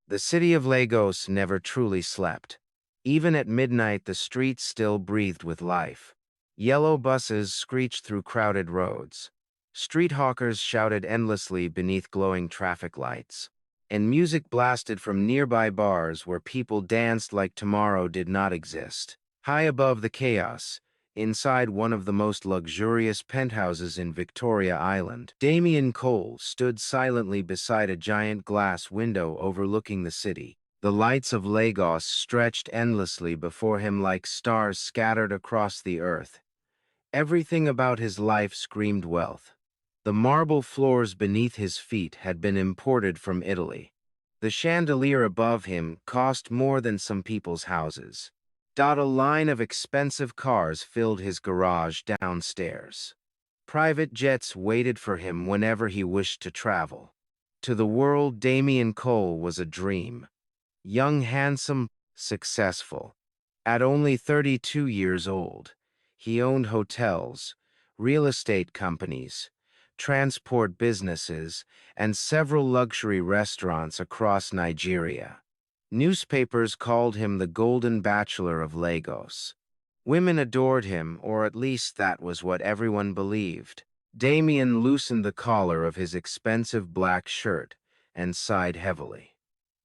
The city of Lagos never truly slept. Even at midnight, the streets still breathed with life. Yellow buses screeched through crowded roads. Street hawkers shouted endlessly beneath glowing traffic lights. And music blasted from nearby bars where people danced like tomorrow did not exist. High above the chaos, inside one of the most luxurious penthouses in Victoria Island, Damien Cole stood silently beside a giant glass window overlooking the city. The lights of Lagos stretched endlessly before him like stars scattered across the earth. Everything about his life screamed wealth. The marble floors beneath his feet had been imported from Italy. The chandelier above him cost more than some people's houses. A line of expensive cars filled his garage downstairs. Private jets waited for him whenever he wished to travel. To the world, Damien Cole was a dream. Young, handsome, successful. At only 32 years old, he owned hotels, real estate companies, transport businesses, and several luxury restaurants across Nigeria. Newspapers called him the Golden Bachelor of Lagos. Women adored him, or at least that was what everyone believed. Damien loosened the collar of his expensive black shirt and sighed heavily.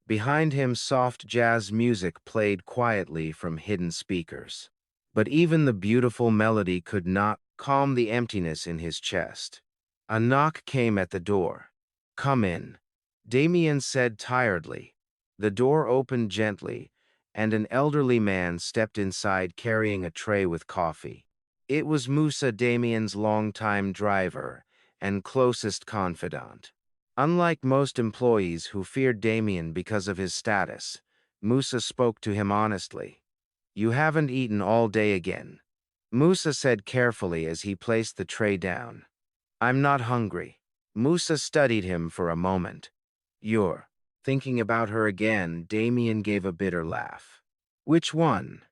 Behind him, soft jazz music played quietly from hidden speakers. But even the beautiful melody could not calm the emptiness in his chest. A knock came at the door. "Come in," Damien said tiredly. The door opened gently, and an elderly man stepped inside carrying a tray with coffee. It was Musa, Damien's longtime driver and closest confidant. Unlike most employees who feared Damien because of his status, Musa spoke to him honestly. "You haven't eaten all day again," Musa said carefully as he placed the tray down. "I'm not hungry." Musa studied him for a moment. "You're thinking about her again?" Damien gave a bitter laugh. "Which one?"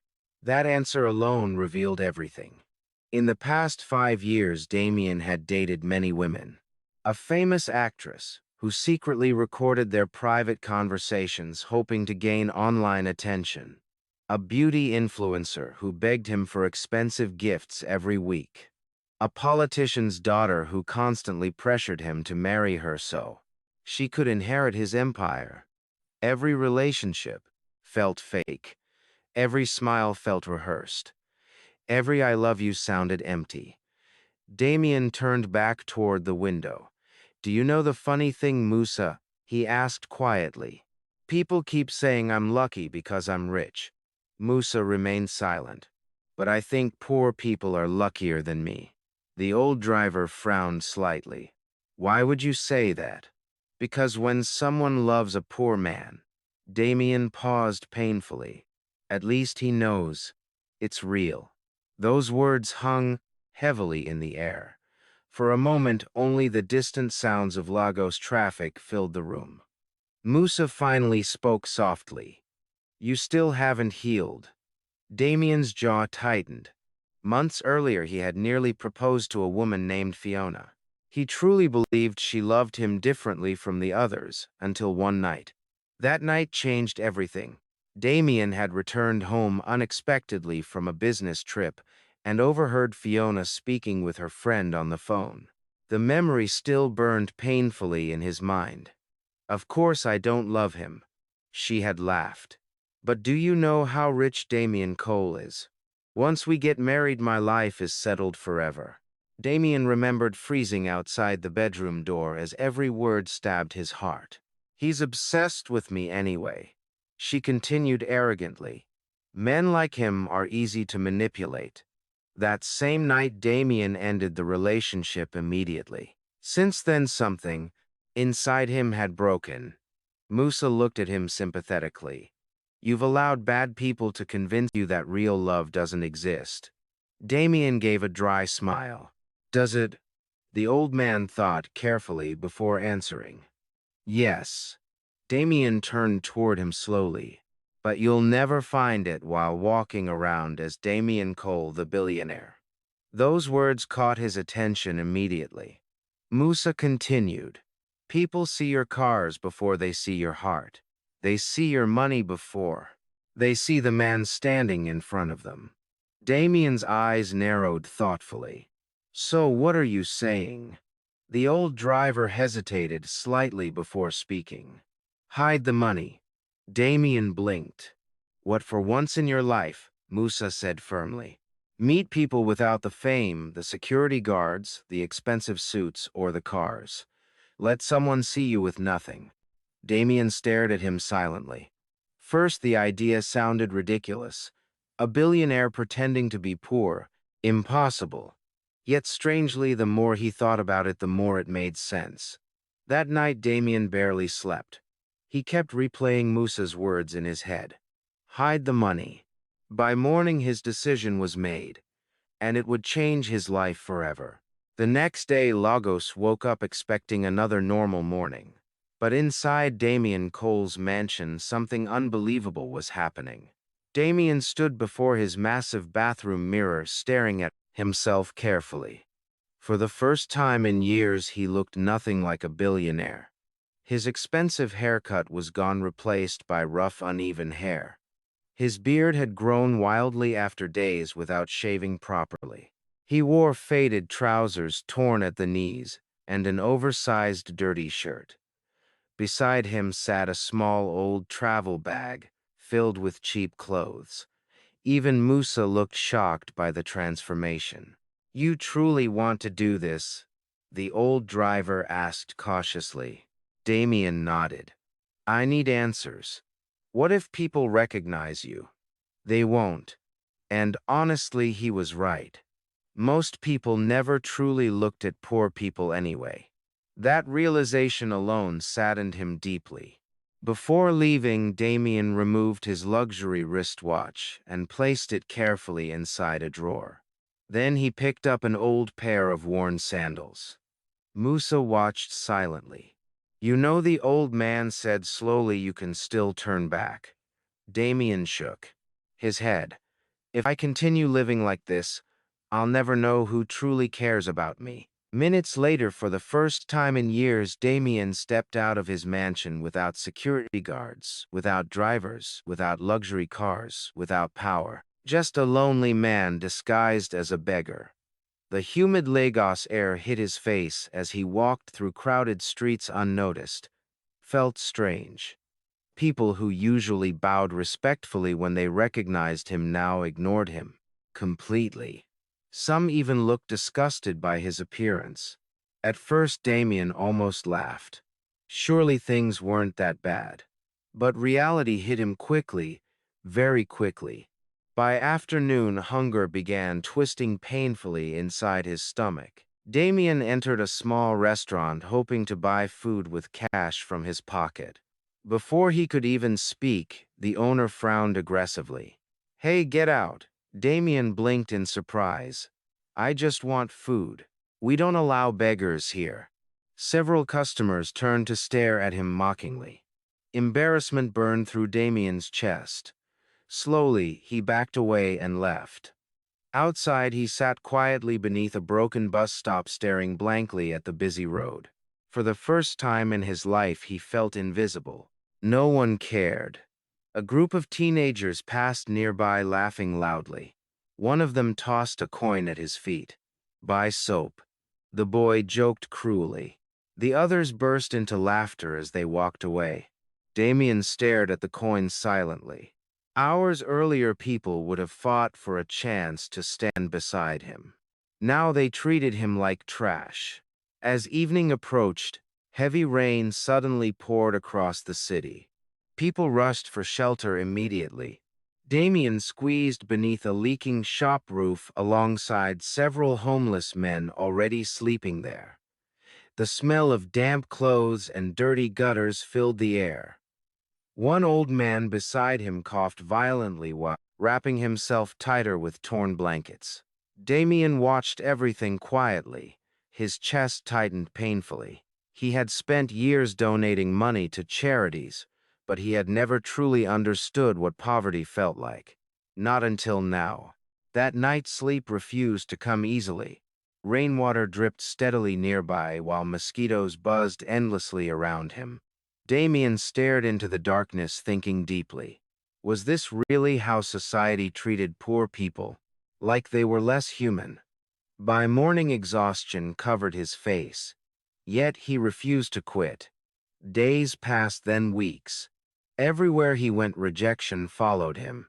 That answer alone revealed everything. In the past 5 years, Damien had dated many women. A famous actress who secretly recorded their private conversations hoping to gain online attention. A beauty influencer who begged him for expensive gifts every week. A politician's daughter who constantly pressured him to marry her so she could inherit his empire. Every relationship felt fake. Every smile felt rehearsed. Every "I love you" sounded empty. Damien turned back toward the window. "Do you know the funny thing, Musa?" he asked quietly. "People keep saying I'm lucky because I'm rich." Musa remained silent. "But I think poor people are luckier than me." The old driver frowned slightly. "Why would you say that?" "Because when someone loves a poor man," Damien paused painfully, "at least he knows it's real." Those words hung heavily in the air. For a moment, only the distant sounds of Lagos traffic filled the room. Musa finally spoke softly. "You still haven't healed." Damien's jaw tightened. Months earlier, he had nearly proposed to a woman named Fiona. He truly believed she loved him differently from the others, until one night. That night changed everything. Damien had returned home unexpectedly from a business trip and overheard Fiona speaking with her friend on the phone. The memory still burned painfully in his mind. "Of course I don't love him," she had laughed. "But do you know how rich Damien Cole is? Once we get married, my life is settled forever." Damien remembered freezing outside the bedroom door as every word stabbed his heart. "He's obsessed with me anyway," she continued arrogantly. "Men like him are easy to manipulate." That same night, Damien ended the relationship immediately. Since then, something inside him had broken. Musa looked at him sympathetically. "You've allowed bad people to convince you that real love doesn't exist." Damien gave a dry smile. "Does it?" The old man thought carefully before answering. "Yes." Damien turned toward him slowly. "But you'll never find it while walking around as Damien Cole the billionaire." Those words caught his attention immediately. Musa continued. "People see your cars before they see your heart. They see your money before they see the man standing in front of them. Damien's eyes narrowed thoughtfully. So what are you saying? The old driver hesitated slightly before speaking. Hide the money. Damien blinked. What for once in your life, Musa said firmly. Meet people without the fame, the security guards, the expensive suits, or the cars. Let someone see you with nothing. Damien stared at him silently. First, the idea sounded ridiculous. A billionaire pretending to be poor. Impossible. Yet strangely, the more he thought about it, the more it made sense. That night, Damien barely slept. He kept replaying Musa's words in his head. Hide the money. By morning, his decision was made, and it would change his life forever. The next day, Lagos woke up expecting another normal morning. But inside Damien Cole's mansion, something unbelievable was happening. Damien stood before his massive bathroom mirror, staring at himself carefully. For the first time in years, he looked nothing like a billionaire. His expensive haircut was gone, replaced by rough, uneven hair. His beard had grown wildly after days without shaving properly. He wore faded trousers torn at the knees and an oversized dirty shirt. Beside him sat a small old travel bag filled with cheap clothes. Even Musa looked shocked by the transformation. You truly want to do this? The old driver asked cautiously. Damien nodded. I need answers. What if people recognize you? They won't. And honestly, he was right. Most people never truly looked at poor people anyway. That realization alone saddened him deeply. Before leaving, Damien removed his luxury wristwatch and placed it carefully inside a drawer. Then he picked up an old pair of worn sandals. Musa watched silently. You know, the old man said slowly, you can still turn back. Damien shook his head. If I continue living like this, I'll never know who truly cares about me. Minutes later, for the first time in years, Damien stepped out of his mansion without security guards, without drivers, without luxury cars, without power. Just a lonely man disguised as a beggar. The humid Lagos air hit his face as he walked through crowded streets unnoticed. Felt strange. People who usually bowed respectfully when they recognized him now ignored him completely. Some even looked disgusted by his appearance. At first, Damien almost laughed. Surely things weren't that bad. But reality hit him quickly, very quickly. By afternoon, hunger began twisting painfully inside his stomach. Damien entered a small restaurant, hoping to buy food with cash from his pocket. Before he could even speak, the owner frowned aggressively. Hey, get out. Damien blinked in surprise. I just want food. We don't allow beggars here. Several customers turned to stare at him mockingly. Embarrassment burned through Damien's chest. Slowly, he backed away and left. Outside, he sat quietly beneath a broken bus stop, staring blankly at the busy road. For the first time in his life, he felt invisible. No one cared. A group of teenagers passed nearby, laughing loudly. One of them tossed a coin at his feet. Buy soap. The boy joked cruelly. The others burst into laughter as they walked away. Damien stared at the coin silently. Hours earlier, people would have fought for a chance to stand beside him. Now they treated him like trash. As evening approached, heavy rain suddenly poured across the city. People rushed for shelter immediately. Damien squeezed beneath a leaking shop roof alongside several homeless men already sleeping there. The smell of damp clothes and dirty gutters filled the air. One old man beside him coughed violently while wrapping himself tighter with torn blankets. Damien watched everything quietly. His chest tightened painfully. He had spent years donating money to charities, but he had never truly understood what poverty felt like. Not until now. That night, sleep refused to come easily. Rainwater dripped steadily nearby while mosquitoes buzzed endlessly around him. Damien stared into the darkness, thinking deeply. Was this really how society treated poor people? Like they were less human? By morning, exhaustion covered his face. Yet he refused to quit. Days passed, then weeks. Everywhere he went, rejection followed him.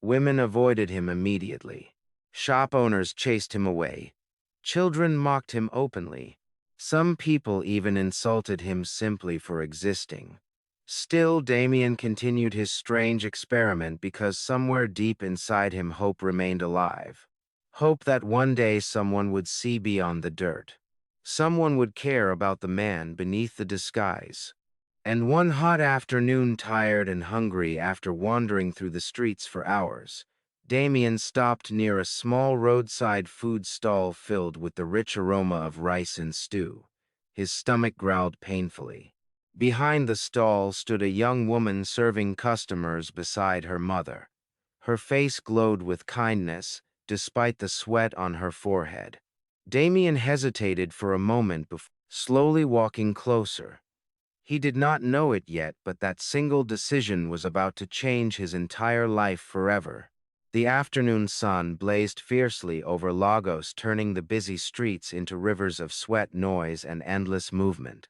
Women avoided him immediately. Shop owners chased him away. Children mocked him openly. Some people even insulted him simply for existing. Still, Damien continued his strange experiment because somewhere deep inside him hope remained alive. Hope that one day someone would see beyond the dirt. Someone would care about the man beneath the disguise. And one hot afternoon, tired and hungry after wandering through the streets for hours, Damien stopped near a small roadside food stall filled with the rich aroma of rice and stew. His stomach growled painfully. Behind the stall stood a young woman serving customers beside her mother. Her face glowed with kindness, despite the sweat on her forehead. Damien hesitated for a moment before slowly walking closer. He did not know it yet, but that single decision was about to change his entire life forever. The afternoon sun blazed fiercely over Lagos, turning the busy streets into rivers of sweat, noise, and endless movement.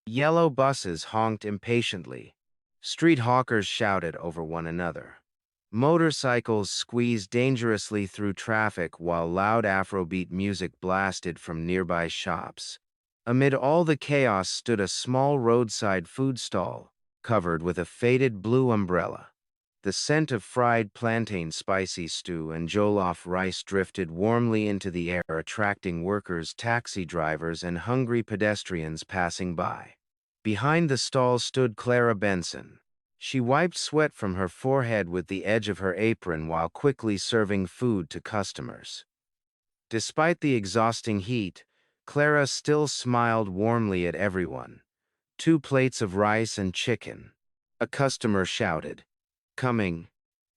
Yellow buses honked impatiently. Street hawkers shouted over one another. Motorcycles squeezed dangerously through traffic while loud Afrobeat music blasted from nearby shops. Amid all the chaos stood a small roadside food stall, covered with a faded blue umbrella. The scent of fried plantain, spicy stew, and jollof rice drifted warmly into the air, attracting workers, taxi drivers, and hungry pedestrians passing by. Behind the stall stood Clara Benson. She wiped sweat from her forehead with the edge of her apron while quickly serving food to customers. Despite the exhausting heat, Clara still smiled warmly at everyone. 2 plates of rice and chicken. A customer shouted. Coming.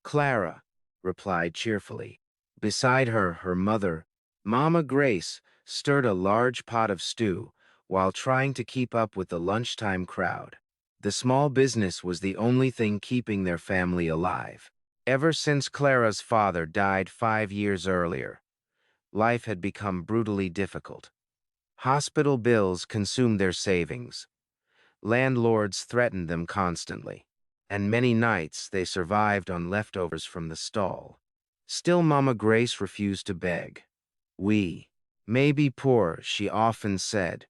Clara replied cheerfully. Beside her, her mother, Mama Grace, stirred a large pot of stew while trying to keep up with the lunchtime crowd. The small business was the only thing keeping their family alive. Ever since Clara's father died 5 years earlier, life had become brutally difficult. Hospital bills consumed their savings. Landlords threatened them constantly, and many nights they survived on leftovers from the stall. Still, Mama Grace refused to beg. "We may be poor," she often said,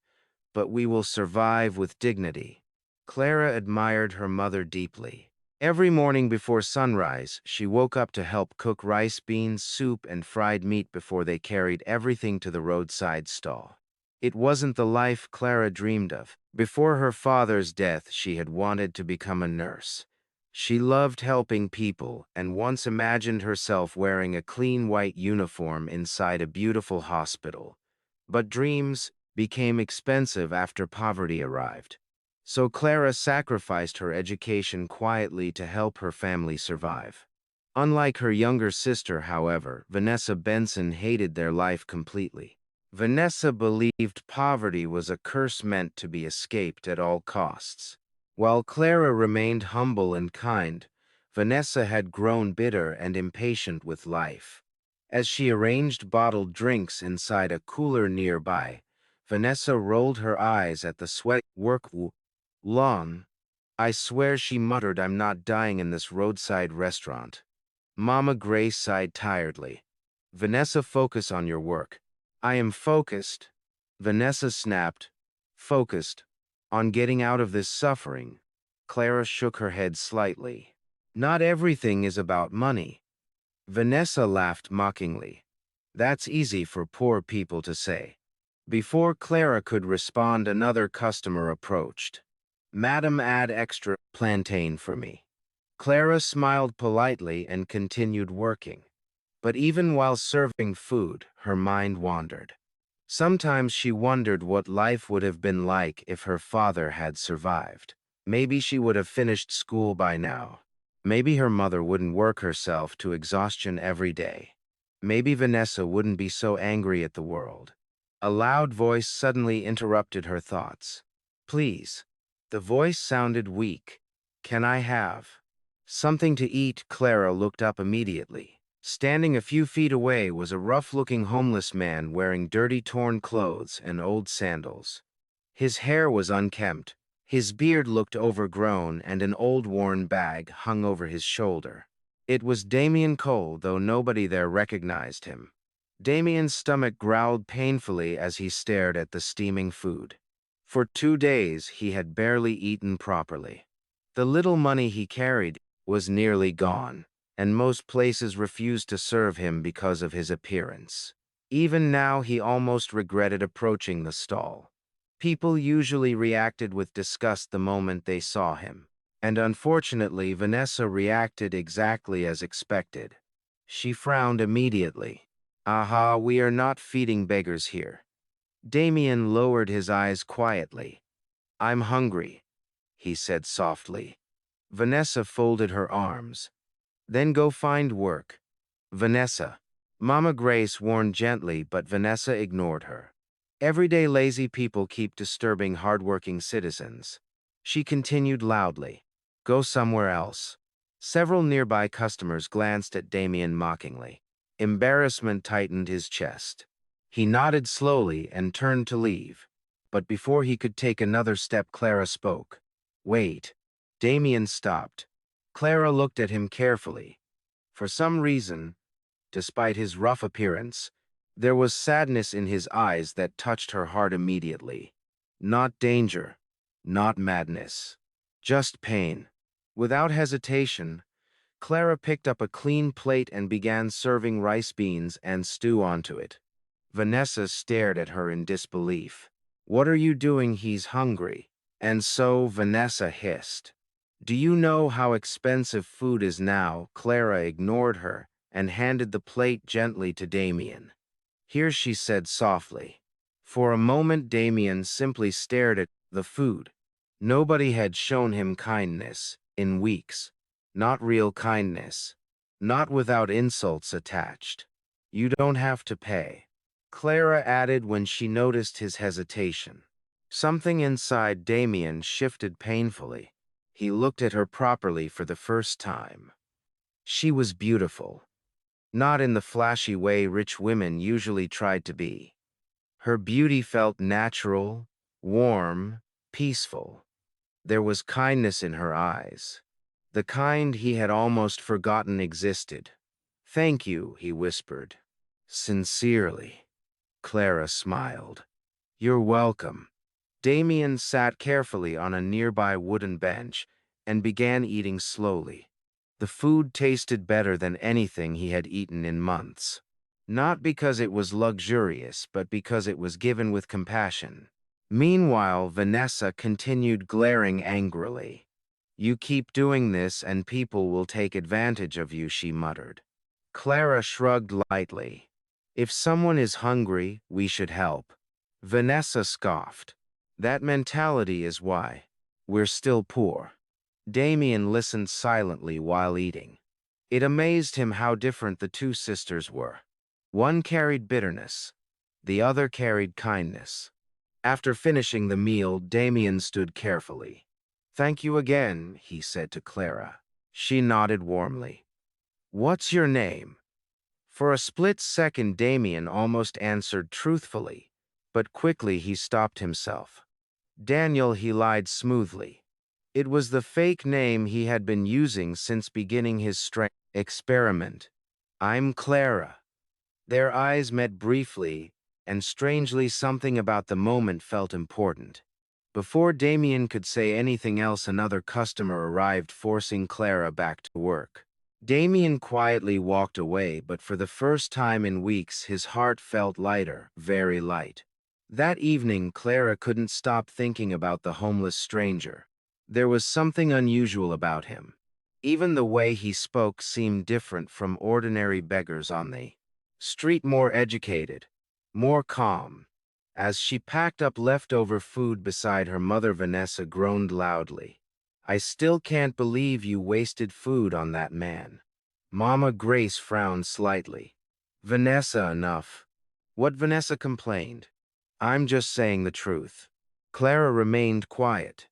"but we will survive with dignity." Clara admired her mother deeply. Every morning before sunrise, she woke up to help cook rice, beans, soup, and fried meat before they carried everything to the roadside stall. It wasn't the life Clara dreamed of. Before her father's death, she had wanted to become a nurse. She loved helping people and once imagined herself wearing a clean white uniform inside a beautiful hospital. But dreams became expensive after poverty arrived. So Clara sacrificed her education quietly to help her family survive. Unlike her younger sister, however, Vanessa Benson hated their life completely. Vanessa believed poverty was a curse meant to be escaped at all costs. While Clara remained humble and kind, Vanessa had grown bitter and impatient with life. As she arranged bottled drinks inside a cooler nearby, Vanessa rolled her eyes at the sweat work long. "I swear," she muttered, "I'm not dying in this roadside restaurant." Mama Grace sighed tiredly. "Vanessa, focus on your work." "I am focused," Vanessa snapped. "Focused on getting out of this suffering." Clara shook her head slightly. "Not everything is about money." Vanessa laughed mockingly. "That's easy for poor people to say." Before Clara could respond, another customer approached. "Madam, add extra plantain for me." Clara smiled politely and continued working. But even while serving food, her mind wandered. Sometimes she wondered what life would have been like if her father had survived. Maybe she would have finished school by now. Maybe her mother wouldn't work herself to exhaustion every day. Maybe Vanessa wouldn't be so angry at the world. A loud voice suddenly interrupted her thoughts. "Please, The voice sounded weak. "Can I have something to eat?" Clara looked up immediately. Standing a few feet away was a rough-looking homeless man wearing dirty, torn clothes and old sandals. His hair was unkempt, his beard looked overgrown, and an old worn bag hung over his shoulder. It was Damien Cole, though nobody there recognized him. Damien's stomach growled painfully as he stared at the steaming food. For 2 days he had barely eaten properly. The little money he carried was nearly gone, and most places refused to serve him because of his appearance. Even now he almost regretted approaching the stall. People usually reacted with disgust the moment they saw him. And unfortunately, Vanessa reacted exactly as expected. She frowned immediately. "Aha, we are not feeding beggars here." Damien lowered his eyes quietly. "I'm hungry," he said softly. Vanessa folded her arms. "Then go find work." "Vanessa." Mama Grace warned gently, but Vanessa ignored her. "Everyday lazy people keep disturbing hardworking citizens." She continued loudly. "Go somewhere else." Several nearby customers glanced at Damien mockingly. Embarrassment tightened his chest. He nodded slowly and turned to leave. But before he could take another step, Clara spoke. "Wait." Damien stopped. Clara looked at him carefully. For some reason, despite his rough appearance, there was sadness in his eyes that touched her heart immediately. Not danger, not madness, just pain. Without hesitation, Clara picked up a clean plate and began serving rice, beans, and stew onto it. Vanessa stared at her in disbelief. "What are you doing? He's hungry." And so Vanessa hissed. "Do you know how expensive food is now?" Clara ignored her and handed the plate gently to Damien. "Here," she said softly. For a moment, Damien simply stared at the food. Nobody had shown him kindness in weeks. Not real kindness. Not without insults attached. "You don't have to pay," Clara added when she noticed his hesitation. Something inside Damien shifted painfully. He looked at her properly for the first time. She was beautiful. Not in the flashy way rich women usually tried to be. Her beauty felt natural, warm, peaceful. There was kindness in her eyes, the kind he had almost forgotten existed. "Thank you," he whispered. "Sincerely." Clara smiled. "You're welcome." Damien sat carefully on a nearby wooden bench and began eating slowly. The food tasted better than anything he had eaten in months. Not because it was luxurious, but because it was given with compassion. Meanwhile, Vanessa continued glaring angrily. "You keep doing this and people will take advantage of you," she muttered. Clara shrugged lightly. "If someone is hungry, we should help." Vanessa scoffed. "That mentality is why we're still poor." Damien listened silently while eating. It amazed him how different the two sisters were. One carried bitterness, the other carried kindness. After finishing the meal, Damien stood carefully. "Thank you again," he said to Clara. She nodded warmly. "What's your name?" For a split second, Damien almost answered truthfully, but quickly he stopped himself. "Daniel," he lied smoothly. It was the fake name he had been using since beginning his strange experiment. "I'm Clara." Their eyes met briefly, and strangely something about the moment felt important. Before Damien could say anything else, another customer arrived, forcing Clara back to work. Damien quietly walked away, but for the first time in weeks his heart felt lighter, very light. That evening, Clara couldn't stop thinking about the homeless stranger. There was something unusual about him. Even the way he spoke seemed different from ordinary beggars on the street, more educated, more calm. As she packed up leftover food beside her mother, Vanessa groaned loudly. "I still can't believe you wasted food on that man." Mama Grace frowned slightly. "Vanessa, enough." What? Vanessa complained. "I'm just saying the truth." Clara remained quiet.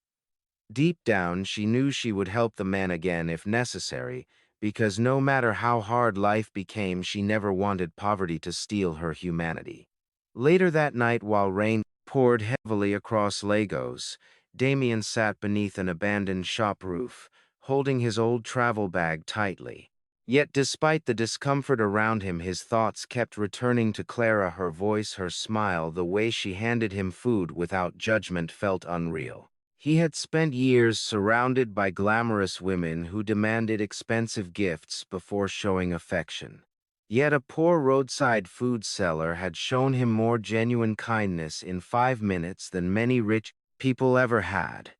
Deep down, she knew she would help the man again if necessary, because no matter how hard life became, she never wanted poverty to steal her humanity. Later that night, while rain poured heavily across Lagos, Damien sat beneath an abandoned shop roof, holding his old travel bag tightly. Yet despite the discomfort around him, his thoughts kept returning to Clara. Her voice, her smile, the way she handed him food without judgment felt unreal. He had spent years surrounded by glamorous women who demanded expensive gifts before showing affection. Yet a poor roadside food seller had shown him more genuine kindness in 5 minutes than many rich people ever had.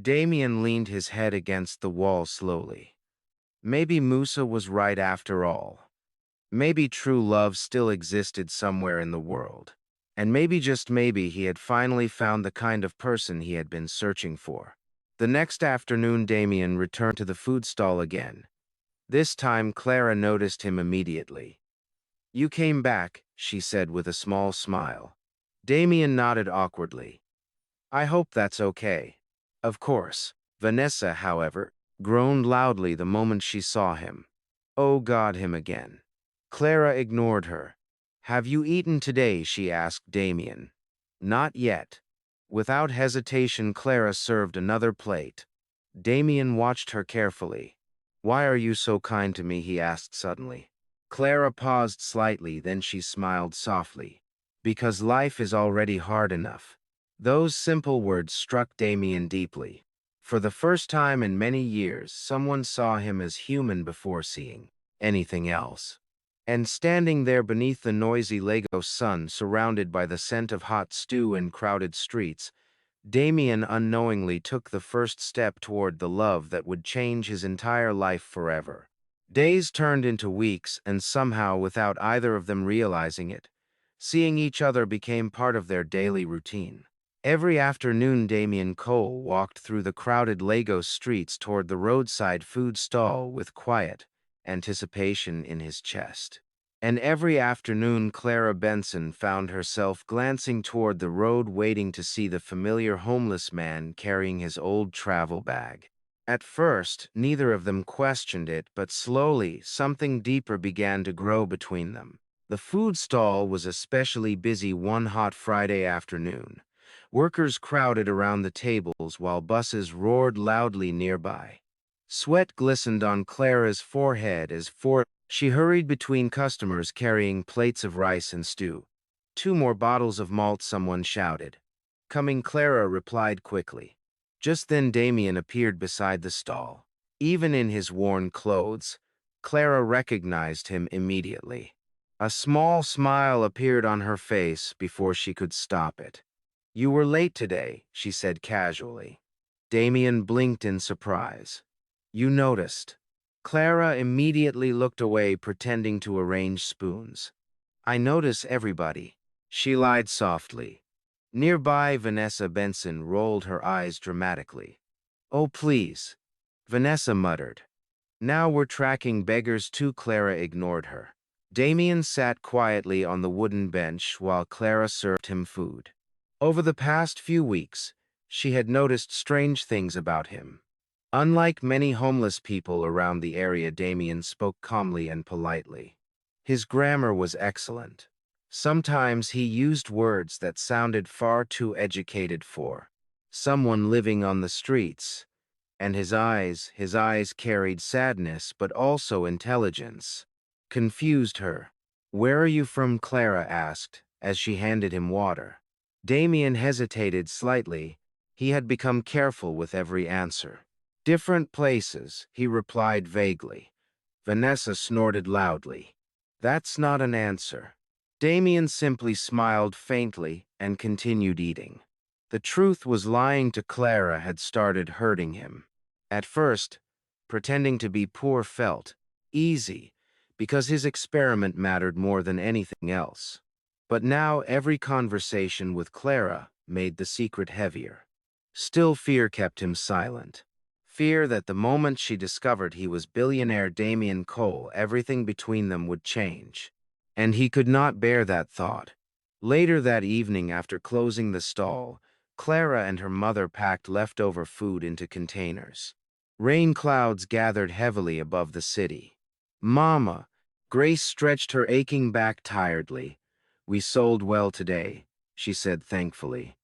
Damien leaned his head against the wall slowly. Maybe Musa was right after all. Maybe true love still existed somewhere in the world. And maybe, just maybe, he had finally found the kind of person he had been searching for. The next afternoon, Damien returned to the food stall again. This time, Clara noticed him immediately. "You came back," she said with a small smile. Damien nodded awkwardly. "I hope that's okay." Of course. Vanessa, however, groaned loudly the moment she saw him. "Oh God, him again." Clara ignored her. "Have you eaten today?" she asked Damien. "Not yet." Without hesitation, Clara served another plate. Damien watched her carefully. "Why are you so kind to me?" he asked suddenly. Clara paused slightly, then she smiled softly. "Because life is already hard enough." Those simple words struck Damien deeply. For the first time in many years, someone saw him as human before seeing anything else. And standing there beneath the noisy Lagos sun, surrounded by the scent of hot stew and crowded streets, Damien unknowingly took the first step toward the love that would change his entire life forever. Days turned into weeks, and somehow, without either of them realizing it, seeing each other became part of their daily routine. Every afternoon, Damien Cole walked through the crowded Lagos streets toward the roadside food stall with quiet anticipation in his chest. And every afternoon, Clara Benson found herself glancing toward the road, waiting to see the familiar homeless man carrying his old travel bag. At first, neither of them questioned it, but slowly, something deeper began to grow between them. The food stall was especially busy one hot Friday afternoon. Workers crowded around the tables while buses roared loudly nearby. Sweat glistened on Clara's forehead as she hurried between customers carrying plates of rice and stew. "2 more bottles of malt," someone shouted. "Coming," Clara replied quickly. Just then Damien appeared beside the stall. Even in his worn clothes, Clara recognized him immediately. A small smile appeared on her face before she could stop it. "You were late today," she said casually. Damien blinked in surprise. "You noticed." Clara immediately looked away, pretending to arrange spoons. "I notice everybody," she lied softly. Nearby, Vanessa Benson rolled her eyes dramatically. "Oh, please," Vanessa muttered. "Now we're tracking beggars too." Clara ignored her. Damien sat quietly on the wooden bench while Clara served him food. Over the past few weeks, she had noticed strange things about him. Unlike many homeless people around the area, Damien spoke calmly and politely. His grammar was excellent. Sometimes he used words that sounded far too educated for someone living on the streets, and his eyes carried sadness but also intelligence. Confused her. "Where are you from?" Clara asked as she handed him water. Damien hesitated slightly. He had become careful with every answer. "Different places," he replied vaguely. Vanessa snorted loudly. "That's not an answer." Damien simply smiled faintly and continued eating. The truth was, lying to Clara had started hurting him. At first, pretending to be poor felt easy because his experiment mattered more than anything else. But now every conversation with Clara made the secret heavier. Still, fear kept him silent. Fear that the moment she discovered he was billionaire Damien Cole, everything between them would change. And he could not bear that thought. Later that evening, after closing the stall, Clara and her mother packed leftover food into containers. Rain clouds gathered heavily above the city. Mama, Grace stretched her aching back tiredly. We sold well today, she said thankfully.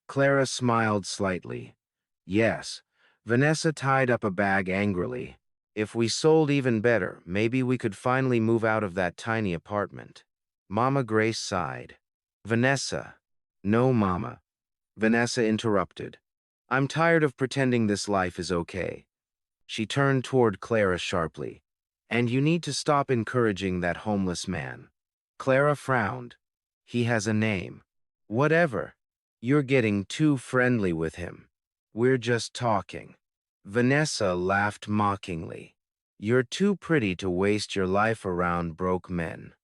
Clara smiled slightly. Yes. Vanessa tied up a bag angrily. If we sold even better, maybe we could finally move out of that tiny apartment. Mama Grace sighed. Vanessa. No, Mama. Vanessa interrupted. I'm tired of pretending this life is okay. She turned toward Clara sharply. And you need to stop encouraging that homeless man. Clara frowned. He has a name. Whatever. You're getting too friendly with him. We're just talking. Vanessa laughed mockingly. You're too pretty to waste your life around broke men.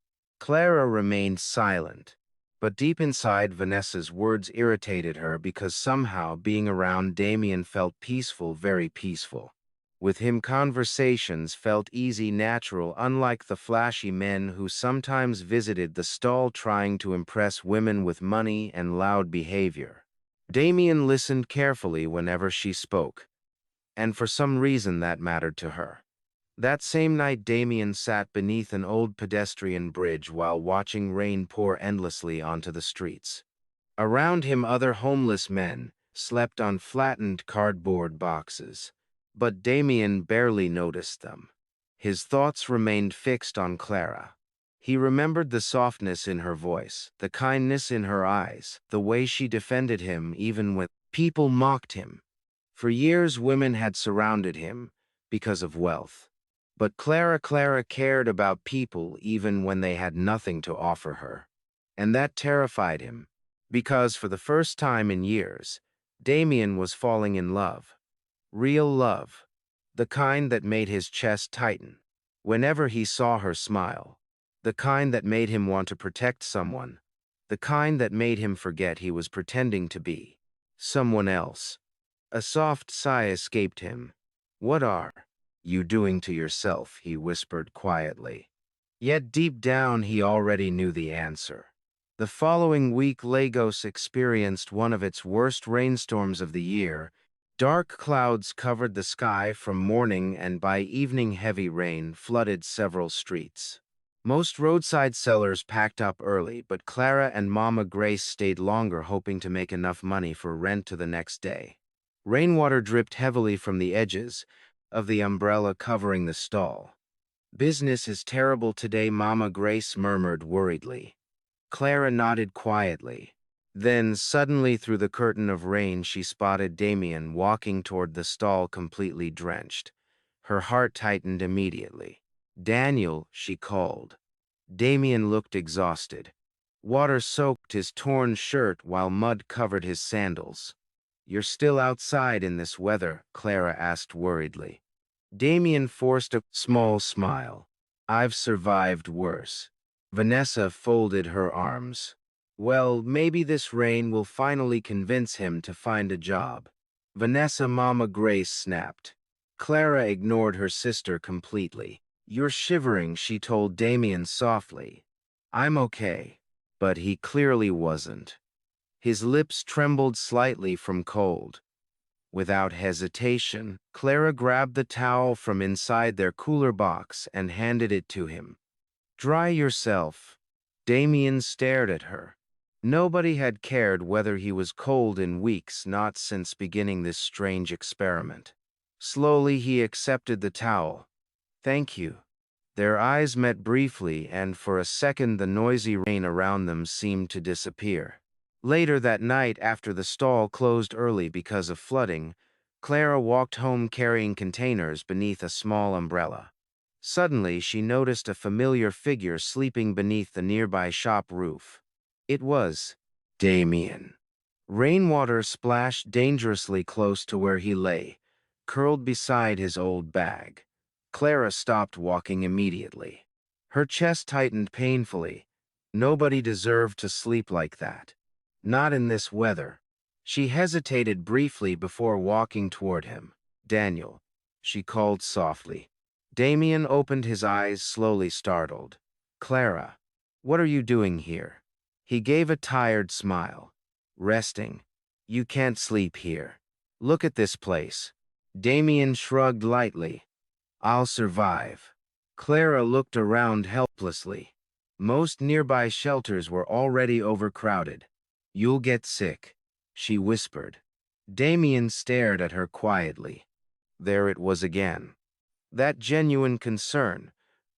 Clara remained silent. But deep inside, Vanessa's words irritated her because somehow being around Damien felt peaceful, very peaceful. With him, conversations felt easy, natural, unlike the flashy men who sometimes visited the stall trying to impress women with money and loud behavior. Damien listened carefully whenever she spoke, and for some reason that mattered to her. That same night, Damien sat beneath an old pedestrian bridge while watching rain pour endlessly onto the streets. Around him, other homeless men slept on flattened cardboard boxes, but Damien barely noticed them. His thoughts remained fixed on Clara. He remembered the softness in her voice, the kindness in her eyes, the way she defended him even when people mocked him. For years, women had surrounded him because of wealth. But Clara cared about people even when they had nothing to offer her. And that terrified him, because for the first time in years, Damien was falling in love. Real love. The kind that made his chest tighten whenever he saw her smile. The kind that made him want to protect someone. The kind that made him forget he was pretending to be someone else. A soft sigh escaped him. What are you doing to yourself? He whispered quietly. Yet deep down he already knew the answer. The following week, Lagos experienced one of its worst rainstorms of the year. Dark clouds covered the sky from morning, and by evening heavy rain flooded several streets. Most roadside sellers packed up early, but Clara and Mama Grace stayed longer, hoping to make enough money for rent to the next day. Rainwater dripped heavily from the edges of the umbrella covering the stall. Business is terrible today, Mama Grace murmured worriedly. Clara nodded quietly. Then, suddenly through the curtain of rain, she spotted Damien walking toward the stall completely drenched. Her heart tightened immediately. Daniel, she called. Damien looked exhausted. Water soaked his torn shirt while mud covered his sandals. You're still outside in this weather? Clara asked worriedly. Damien forced a small smile. I've survived worse. Vanessa folded her arms. Well, maybe this rain will finally convince him to find a job. Vanessa, Mama Grace snapped. Clara ignored her sister completely. You're shivering, she told Damien softly. I'm okay. But he clearly wasn't. His lips trembled slightly from cold. Without hesitation, Clara grabbed the towel from inside their cooler box and handed it to him. Dry yourself. Damien stared at her. Nobody had cared whether he was cold in weeks, not since beginning this strange experiment. Slowly he accepted the towel. Thank you. Their eyes met briefly, and for a second the noisy rain around them seemed to disappear. Later that night, after the stall closed early because of flooding, Clara walked home carrying containers beneath a small umbrella. Suddenly, she noticed a familiar figure sleeping beneath the nearby shop roof. It was Damien. Rainwater splashed dangerously close to where he lay, curled beside his old bag. Clara stopped walking immediately. Her chest tightened painfully. Nobody deserved to sleep like that. Not in this weather. She hesitated briefly before walking toward him. Daniel, she called softly. Damien opened his eyes, slowly, startled. Clara, what are you doing here? He gave a tired smile. Resting. You can't sleep here. Look at this place. Damien shrugged lightly. I'll survive. Clara looked around helplessly. Most nearby shelters were already overcrowded. You'll get sick, she whispered. Damien stared at her quietly. There it was again. That genuine concern.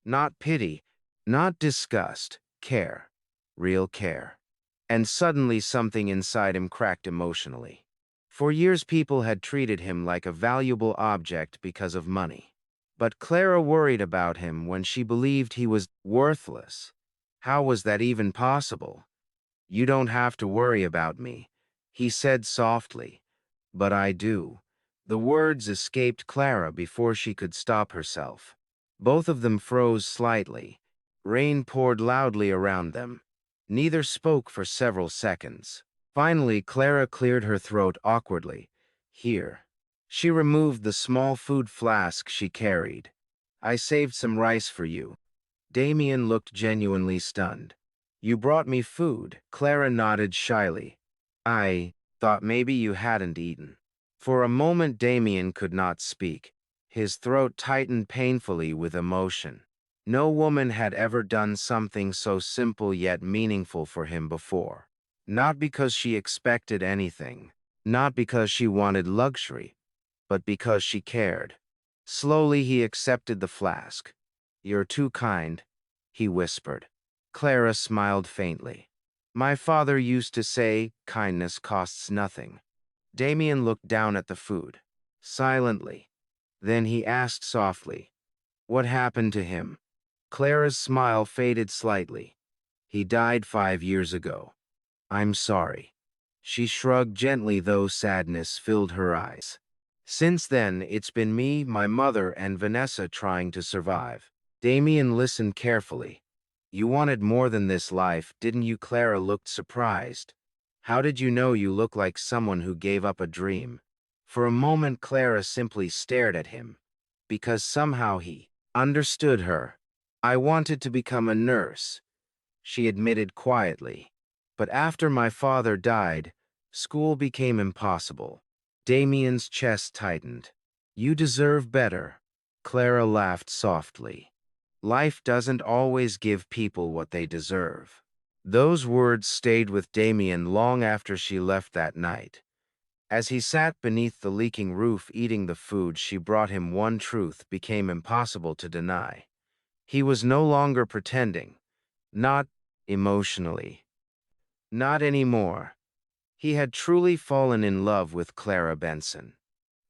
Not pity, not disgust, care. Real care. And suddenly something inside him cracked emotionally. For years people had treated him like a valuable object because of money. But Clara worried about him when she believed he was worthless. How was that even possible? You don't have to worry about me, he said softly. But I do. The words escaped Clara before she could stop herself. Both of them froze slightly. Rain poured loudly around them. Neither spoke for several seconds. Finally, Clara cleared her throat awkwardly. Here. She removed the small food flask she carried. I saved some rice for you. Damien looked genuinely stunned. You brought me food. Clara nodded shyly. I thought maybe you hadn't eaten. For a moment Damien could not speak. His throat tightened painfully with emotion. No woman had ever done something so simple yet meaningful for him before. Not because she expected anything, not because she wanted luxury, but because she cared. Slowly he accepted the flask. You're too kind, he whispered. Clara smiled faintly. My father used to say, kindness costs nothing. Damien looked down at the food, silently. Then he asked softly, what happened to him? Clara's smile faded slightly. He died 5 years ago. I'm sorry. She shrugged gently, though sadness filled her eyes. Since then, it's been me, my mother, and Vanessa trying to survive. Damien listened carefully. You wanted more than this life, didn't you? Clara looked surprised. How did you know you look like someone who gave up a dream? For a moment, Clara simply stared at him. Because somehow he understood her. I wanted to become a nurse, she admitted quietly. But after my father died, school became impossible. Damien's chest tightened. You deserve better. Clara laughed softly. Life doesn't always give people what they deserve. Those words stayed with Damien long after she left that night. As he sat beneath the leaking roof eating the food she brought him, one truth became impossible to deny. He was no longer pretending. Not emotionally. Not anymore. He had truly fallen in love with Clara Benson.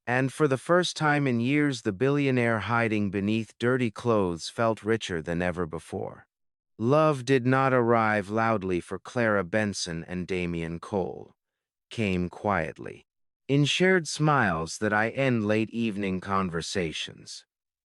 And for the first time in years, the billionaire hiding beneath dirty clothes felt richer than ever before. Love did not arrive loudly for Clara Benson and Damien Cole. Came quietly. In shared smiles that I end late evening conversations.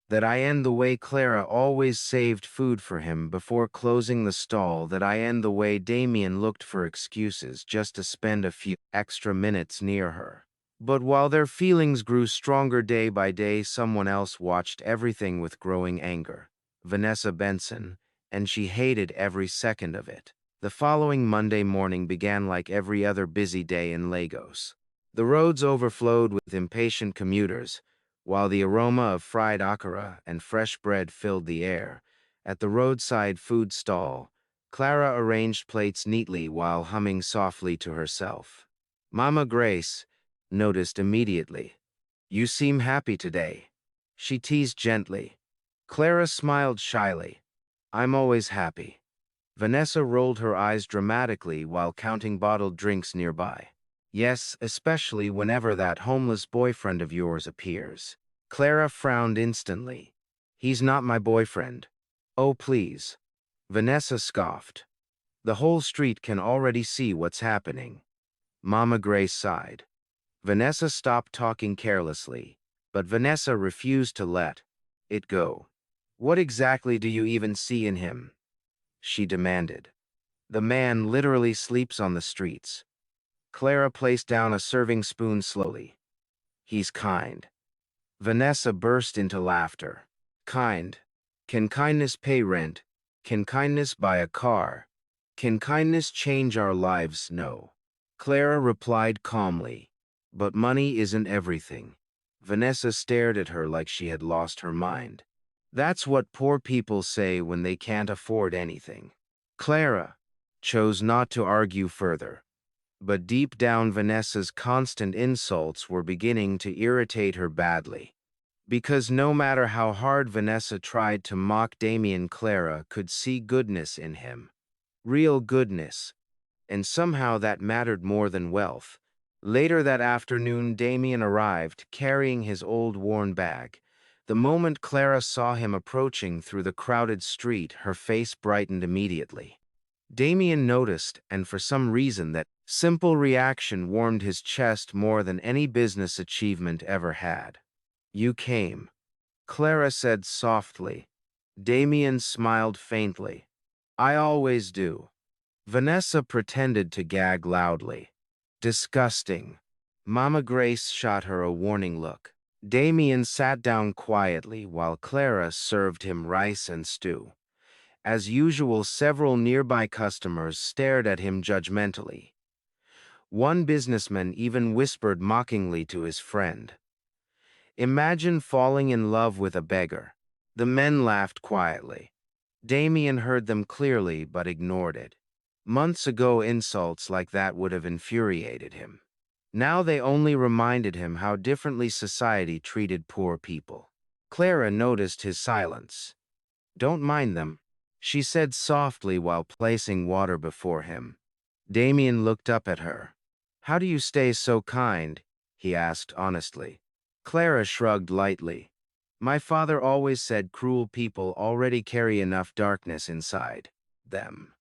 That I end the way Clara always saved food for him before closing the stall. That I end the way Damien looked for excuses just to spend a few extra minutes near her. But while their feelings grew stronger day by day, someone else watched everything with growing anger. Vanessa Benson, and she hated every second of it. The following Monday morning began like every other busy day in Lagos. The roads overflowed with impatient commuters, while the aroma of fried akara and fresh bread filled the air. At the roadside food stall, Clara arranged plates neatly while humming softly to herself. Mama Grace noticed immediately. You seem happy today, she teased gently. Clara smiled shyly. I'm always happy. Vanessa rolled her eyes dramatically while counting bottled drinks nearby. Yes, especially whenever that homeless boyfriend of yours appears. Clara frowned instantly. He's not my boyfriend. Oh, please. Vanessa scoffed. The whole street can already see what's happening. Mama Grace sighed. Vanessa stopped talking carelessly, but Vanessa refused to let it go. What exactly do you even see in him? She demanded. The man literally sleeps on the streets. Clara placed down a serving spoon slowly. He's kind. Vanessa burst into laughter. Kind. Can kindness pay rent? Can kindness buy a car? Can kindness change our lives? No. Clara replied calmly, "But money isn't everything." Vanessa stared at her like she had lost her mind. "That's what poor people say when they can't afford anything." Clara chose not to argue further, but deep down Vanessa's constant insults were beginning to irritate her badly. Because no matter how hard Vanessa tried to mock Damien, Clara could see goodness in him. Real goodness, and somehow that mattered more than wealth. Later that afternoon, Damien arrived, carrying his old worn bag. The moment Clara saw him approaching through the crowded street, her face brightened immediately. Damien noticed, and for some reason that simple reaction warmed his chest more than any business achievement ever had. "You came," Clara said softly. Damien smiled faintly. "I always do." Vanessa pretended to gag loudly. "Disgusting." Mama Grace shot her a warning look. Damien sat down quietly while Clara served him rice and stew. As usual, several nearby customers stared at him judgmentally. One businessman even whispered mockingly to his friend, "Imagine falling in love with a beggar." The men laughed quietly. Damien heard them clearly but ignored it. Months ago, insults like that would have infuriated him. Now they only reminded him how differently society treated poor people. Clara noticed his silence. "Don't mind them," she said softly while placing water before him. Damien looked up at her. "How do you stay so kind?" he asked honestly. Clara shrugged lightly. "My father always said cruel people already carry enough darkness inside them."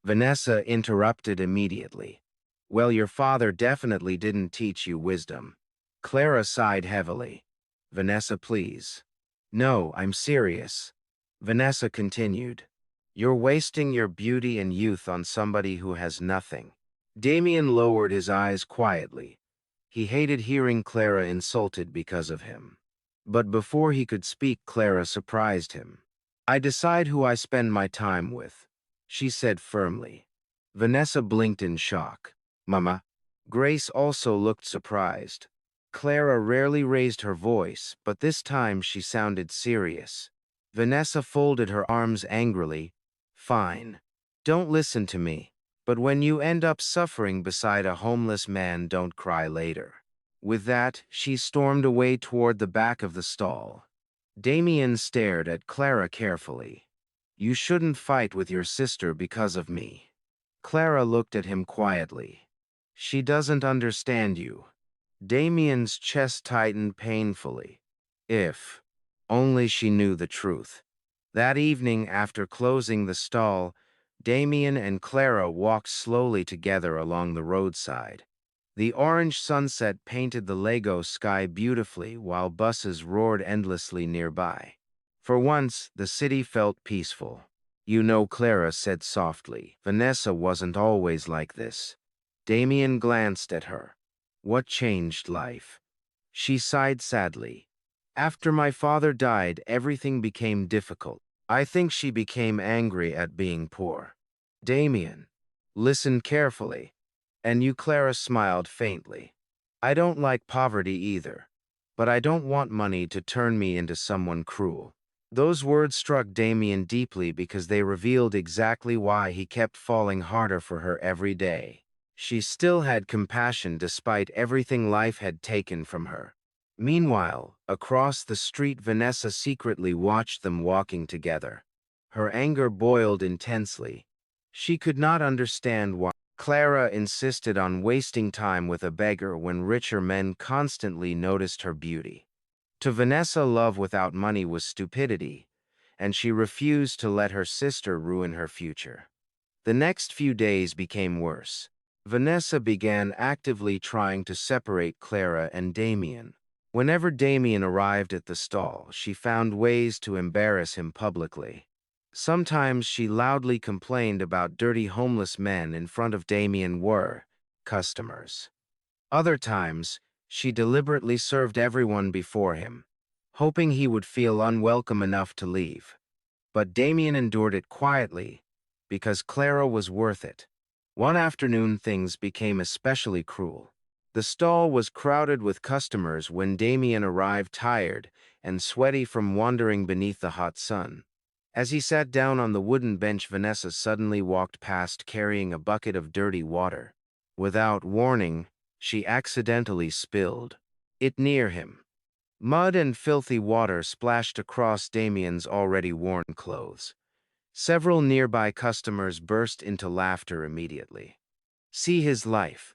Vanessa interrupted immediately. "Well, your father definitely didn't teach you wisdom." Clara sighed heavily. "Vanessa, please." "No, I'm serious." Vanessa continued. "You're wasting your beauty and youth on somebody who has nothing." Damien lowered his eyes quietly. He hated hearing Clara insulted because of him. But before he could speak, Clara surprised him. "I decide who I spend my time with," she said firmly. Vanessa blinked in shock. "Mama?" Grace also looked surprised. Clara rarely raised her voice, but this time she sounded serious. Vanessa folded her arms angrily. "Fine. Don't listen to me. But when you end up suffering beside a homeless man, don't cry later." With that, she stormed away toward the back of the stall. Damien stared at Clara carefully. "You shouldn't fight with your sister because of me." Clara looked at him quietly. "She doesn't understand you." Damien's chest tightened painfully. If only she knew the truth. That evening, after closing the stall, Damien and Clara walked slowly together along the roadside. The orange sunset painted the Lego sky beautifully while buses roared endlessly nearby. For once, the city felt peaceful. "You know," Clara said softly, "Vanessa wasn't always like this." Damien glanced at her. "What changed life?" She sighed sadly. "After my father died, everything became difficult. I think she became angry at being poor." Damien listened carefully. "And you?" Clara smiled faintly. "I don't like poverty either, but I don't want money to turn me into someone cruel." Those words struck Damien deeply because they revealed exactly why he kept falling harder for her every day. She still had compassion despite everything life had taken from her. Meanwhile, across the street, Vanessa secretly watched them walking together. Her anger boiled intensely. She could not understand why Clara insisted on wasting time with a beggar when richer men constantly noticed her beauty. To Vanessa, love without money was stupidity, and she refused to let her sister ruin her future. The next few days became worse. Vanessa began actively trying to separate Clara and Damien. Whenever Damien arrived at the stall, she found ways to embarrass him publicly. Sometimes she loudly complained about dirty homeless men in front of Damien were customers. Other times, she deliberately served everyone before him, hoping he would feel unwelcome enough to leave. But Damien endured it quietly because Clara was worth it. One afternoon things became especially cruel. The stall was crowded with customers when Damien arrived tired and sweaty from wandering beneath the hot sun. As he sat down on the wooden bench, Vanessa suddenly walked past carrying a bucket of dirty water. Without warning, she accidentally spilled it near him. Mud and filthy water splashed across Damien's already worn clothes. Several nearby customers burst into laughter immediately. See his life.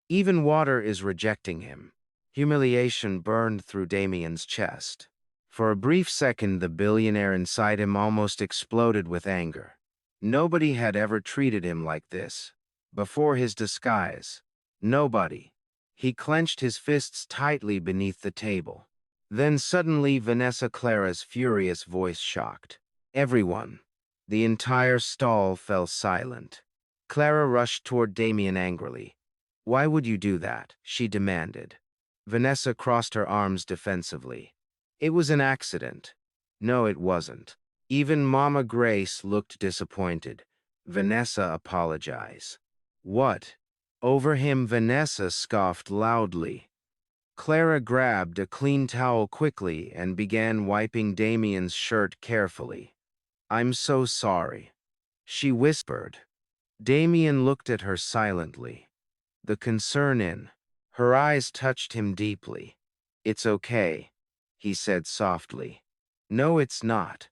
Even water is rejecting him. Humiliation burned through Damien's chest. For a brief second, the billionaire inside him almost exploded with anger. Nobody had ever treated him like this. Before his disguise. Nobody. He clenched his fists tightly beneath the table. Then suddenly Vanessa Clara's furious voice shocked everyone. The entire stall fell silent. Clara rushed toward Damien angrily. "Why would you do that?" she demanded. Vanessa crossed her arms defensively. "It was an accident." "No, it wasn't." Even Mama Grace looked disappointed. Vanessa apologized. "What?" Over him, Vanessa scoffed loudly. Clara grabbed a clean towel quickly and began wiping Damien's shirt carefully. "I'm so sorry," she whispered. Damien looked at her silently. The concern in her eyes touched him deeply. "It's okay," he said softly. "No, it's not."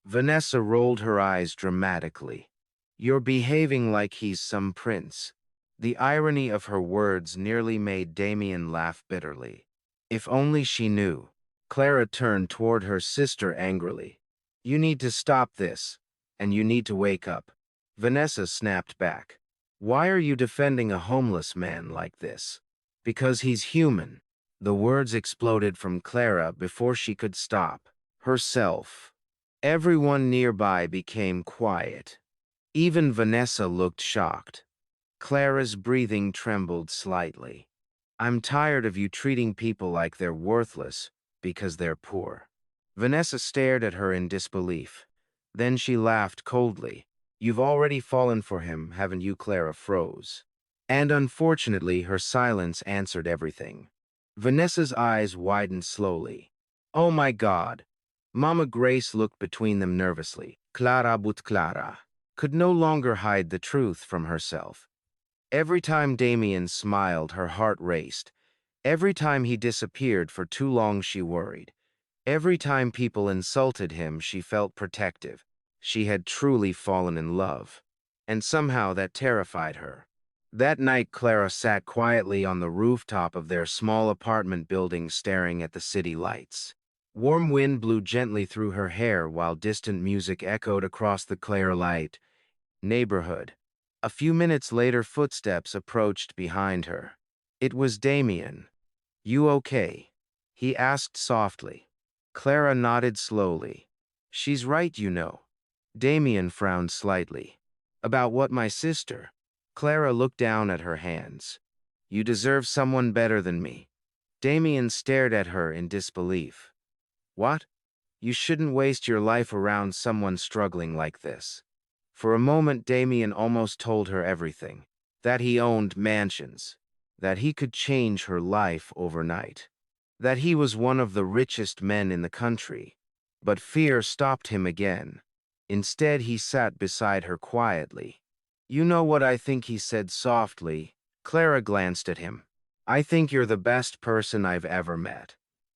Vanessa rolled her eyes dramatically. "You're behaving like he's some prince." The irony of her words nearly made Damien laugh bitterly. If only she knew. Clara turned toward her sister angrily. "You need to stop this, and you need to wake up." Vanessa snapped back. "Why are you defending a homeless man like this?" "Because he's human." The words exploded from Clara before she could stop herself. Everyone nearby became quiet. Even Vanessa looked shocked. Clara's breathing trembled slightly. "I'm tired of you treating people like they're worthless because they're poor." Vanessa stared at her in disbelief. Then she laughed coldly. "You've already fallen for him, haven't you?" Clara froze. And unfortunately, her silence answered everything. Vanessa's eyes widened slowly. "Oh my God." Mama Grace looked between them nervously. Clara could no longer hide the truth from herself. Every time Damien smiled, her heart raced. Every time he disappeared for too long, she worried. Every time people insulted him, she felt protective. She had truly fallen in love. And somehow that terrified her. That night, Clara sat quietly on the rooftop of their small apartment building staring at the city lights. Warm wind blew gently through her hair while distant music echoed across the Clairlight neighborhood. A few minutes later, footsteps approached behind her. It was Damien. "You okay?" he asked softly. Clara nodded slowly. "She's right, you know." Damien frowned slightly. "About what, my sister?" Clara looked down at her hands. "You deserve someone better than me." Damien stared at her in disbelief. "What? You shouldn't waste your life around someone struggling like this." For a moment, Damien almost told her everything. That he owned mansions. That he could change her life overnight. That he was one of the richest men in the country. But fear stopped him again. Instead, he sat beside her quietly. "You know what I think," he said softly. Clara glanced at him. "I think you're the best person I've ever met."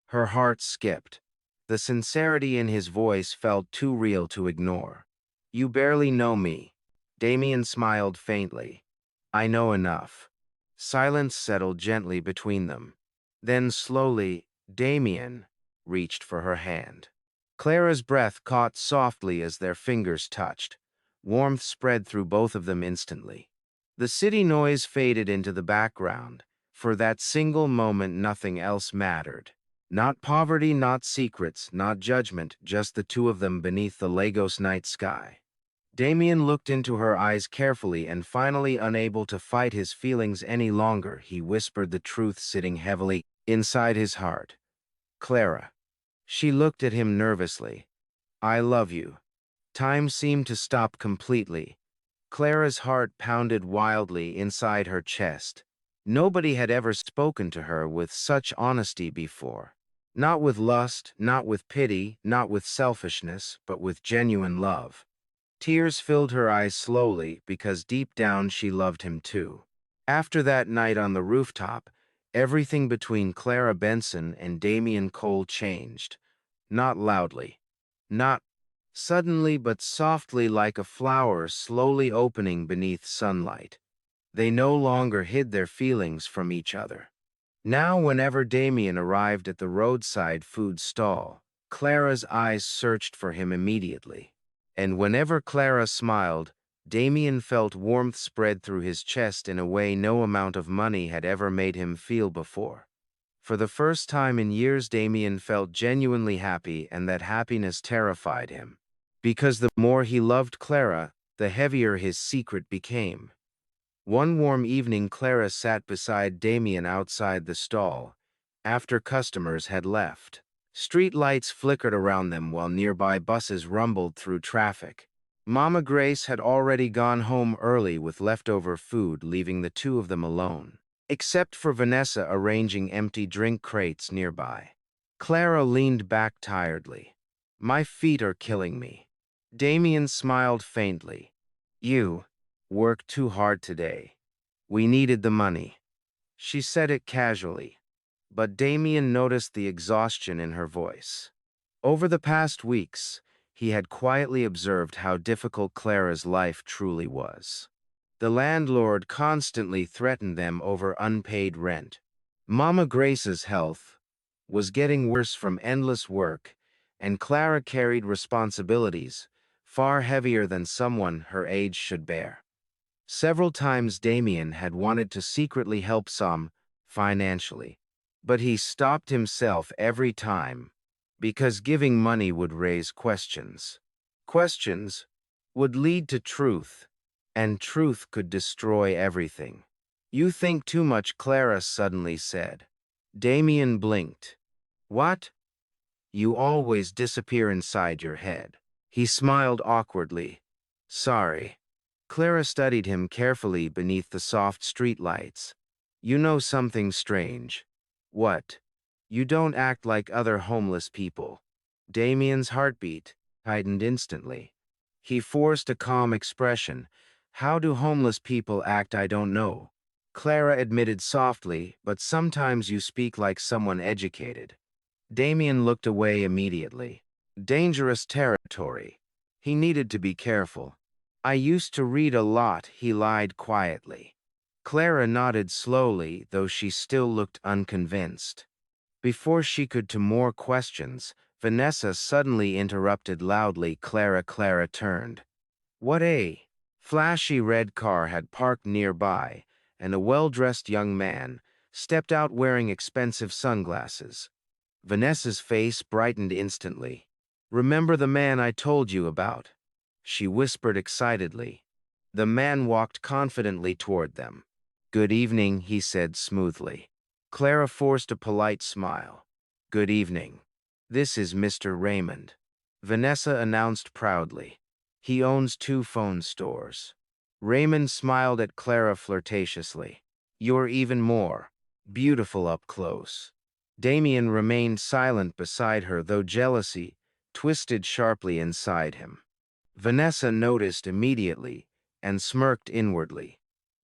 Her heart skipped. The sincerity in his voice felt too real to ignore. "You barely know me." Damien smiled faintly. "I know enough." Silence settled gently between them. Then slowly, Damien reached for her hand. Clara's breath caught softly as their fingers touched. Warmth spread through both of them instantly. The city noise faded into the background. For that single moment, nothing else mattered. Not poverty, not secrets, not judgment, just the two of them beneath the Lagos night sky. Damien looked into her eyes carefully and finally, unable to fight his feelings any longer, he whispered the truth sitting heavily inside his heart. "Clara." She looked at him nervously. "I love you." Time seemed to stop completely. Clara's heart pounded wildly inside her chest. Nobody had ever spoken to her with such honesty before. Not with lust, not with pity, not with selfishness, but with genuine love. Tears filled her eyes slowly because deep down she loved him too. After that night on the rooftop, everything between Clara Benson and Damian Cole changed. Not loudly. Not suddenly, but softly, like a flower slowly opening beneath sunlight. They no longer hid their feelings from each other. Now, whenever Damien arrived at the roadside food stall, Clara's eyes searched for him immediately. And whenever Clara smiled, Damien felt warmth spread through his chest in a way no amount of money had ever made him feel before. For the first time in years, Damien felt genuinely happy, and that happiness terrified him. Because the more he loved Clara, the heavier his secret became. One warm evening, Clara sat beside Damien outside the stall, after customers had left. Street lights flickered around them while nearby buses rumbled through traffic. Mama Grace had already gone home early with leftover food, leaving the two of them alone, except for Vanessa arranging empty drink crates nearby. Clara leaned back tiredly. "My feet are killing me." Damien smiled faintly. "You worked too hard today. We needed the money." She said it casually, but Damien noticed the exhaustion in her voice. Over the past weeks, he had quietly observed how difficult Clara's life truly was. The landlord constantly threatened them over unpaid rent. Mama Grace's health was getting worse from endless work, and Clara carried responsibilities far heavier than someone her age should bear. Several times Damien had wanted to secretly help some financially, but he stopped himself every time because giving money would raise questions. Questions would lead to truth, and truth could destroy everything. "You think too much," Clara suddenly said. Damien blinked. "What?" "You always disappear inside your head." He smiled awkwardly. "Sorry." Clara studied him carefully beneath the soft streetlights. "You know something strange." "What?" "You don't act like other homeless people." Damien's heartbeat tightened instantly. He forced a calm expression. "How do homeless people act? I don't know." Clara admitted softly, "But sometimes you speak like someone educated." Damien looked away immediately. Dangerous territory. He needed to be careful. "I used to read a lot," he lied quietly. Clara nodded slowly, though she still looked unconvinced. Before she could to more questions, Vanessa suddenly interrupted loudly. Clara turned. What a flashy red car had parked nearby, and a well-dressed young man stepped out wearing expensive sunglasses. Vanessa's face brightened instantly. "Remember the man I told you about?" she whispered excitedly. The man walked confidently toward them. "Good evening," he said smoothly. Clara forced a polite smile. "Good evening. This is Mr. Raymond," Vanessa announced proudly. "He owns 2 phone stores." Raymond smiled at Clara flirtatiously. "You're even more beautiful up close." Damien remained silent beside her, though jealousy twisted sharply inside him. Vanessa noticed immediately and smirked inwardly.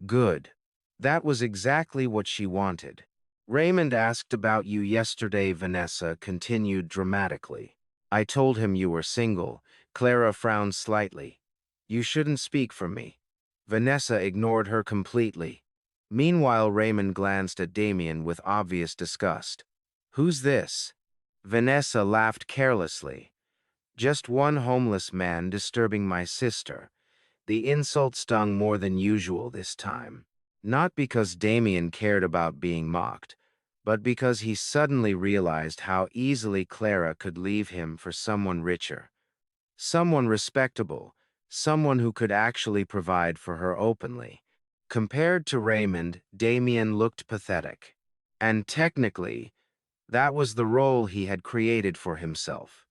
Good. That was exactly what she wanted. "Raymond asked about you yesterday," Vanessa continued dramatically. "I told him you were single." Clara frowned slightly. "You shouldn't speak for me." Vanessa ignored her completely. Meanwhile, Raymond glanced at Damien with obvious disgust. "Who's this?" Vanessa laughed carelessly. "Just one homeless man disturbing my sister." The insult stung more than usual this time. Not because Damien cared about being mocked, but because he suddenly realized how easily Clara could leave him for someone richer. Someone respectable, someone who could actually provide for her openly. Compared to Raymond, Damien looked pathetic. And technically, that was the role he had created for himself.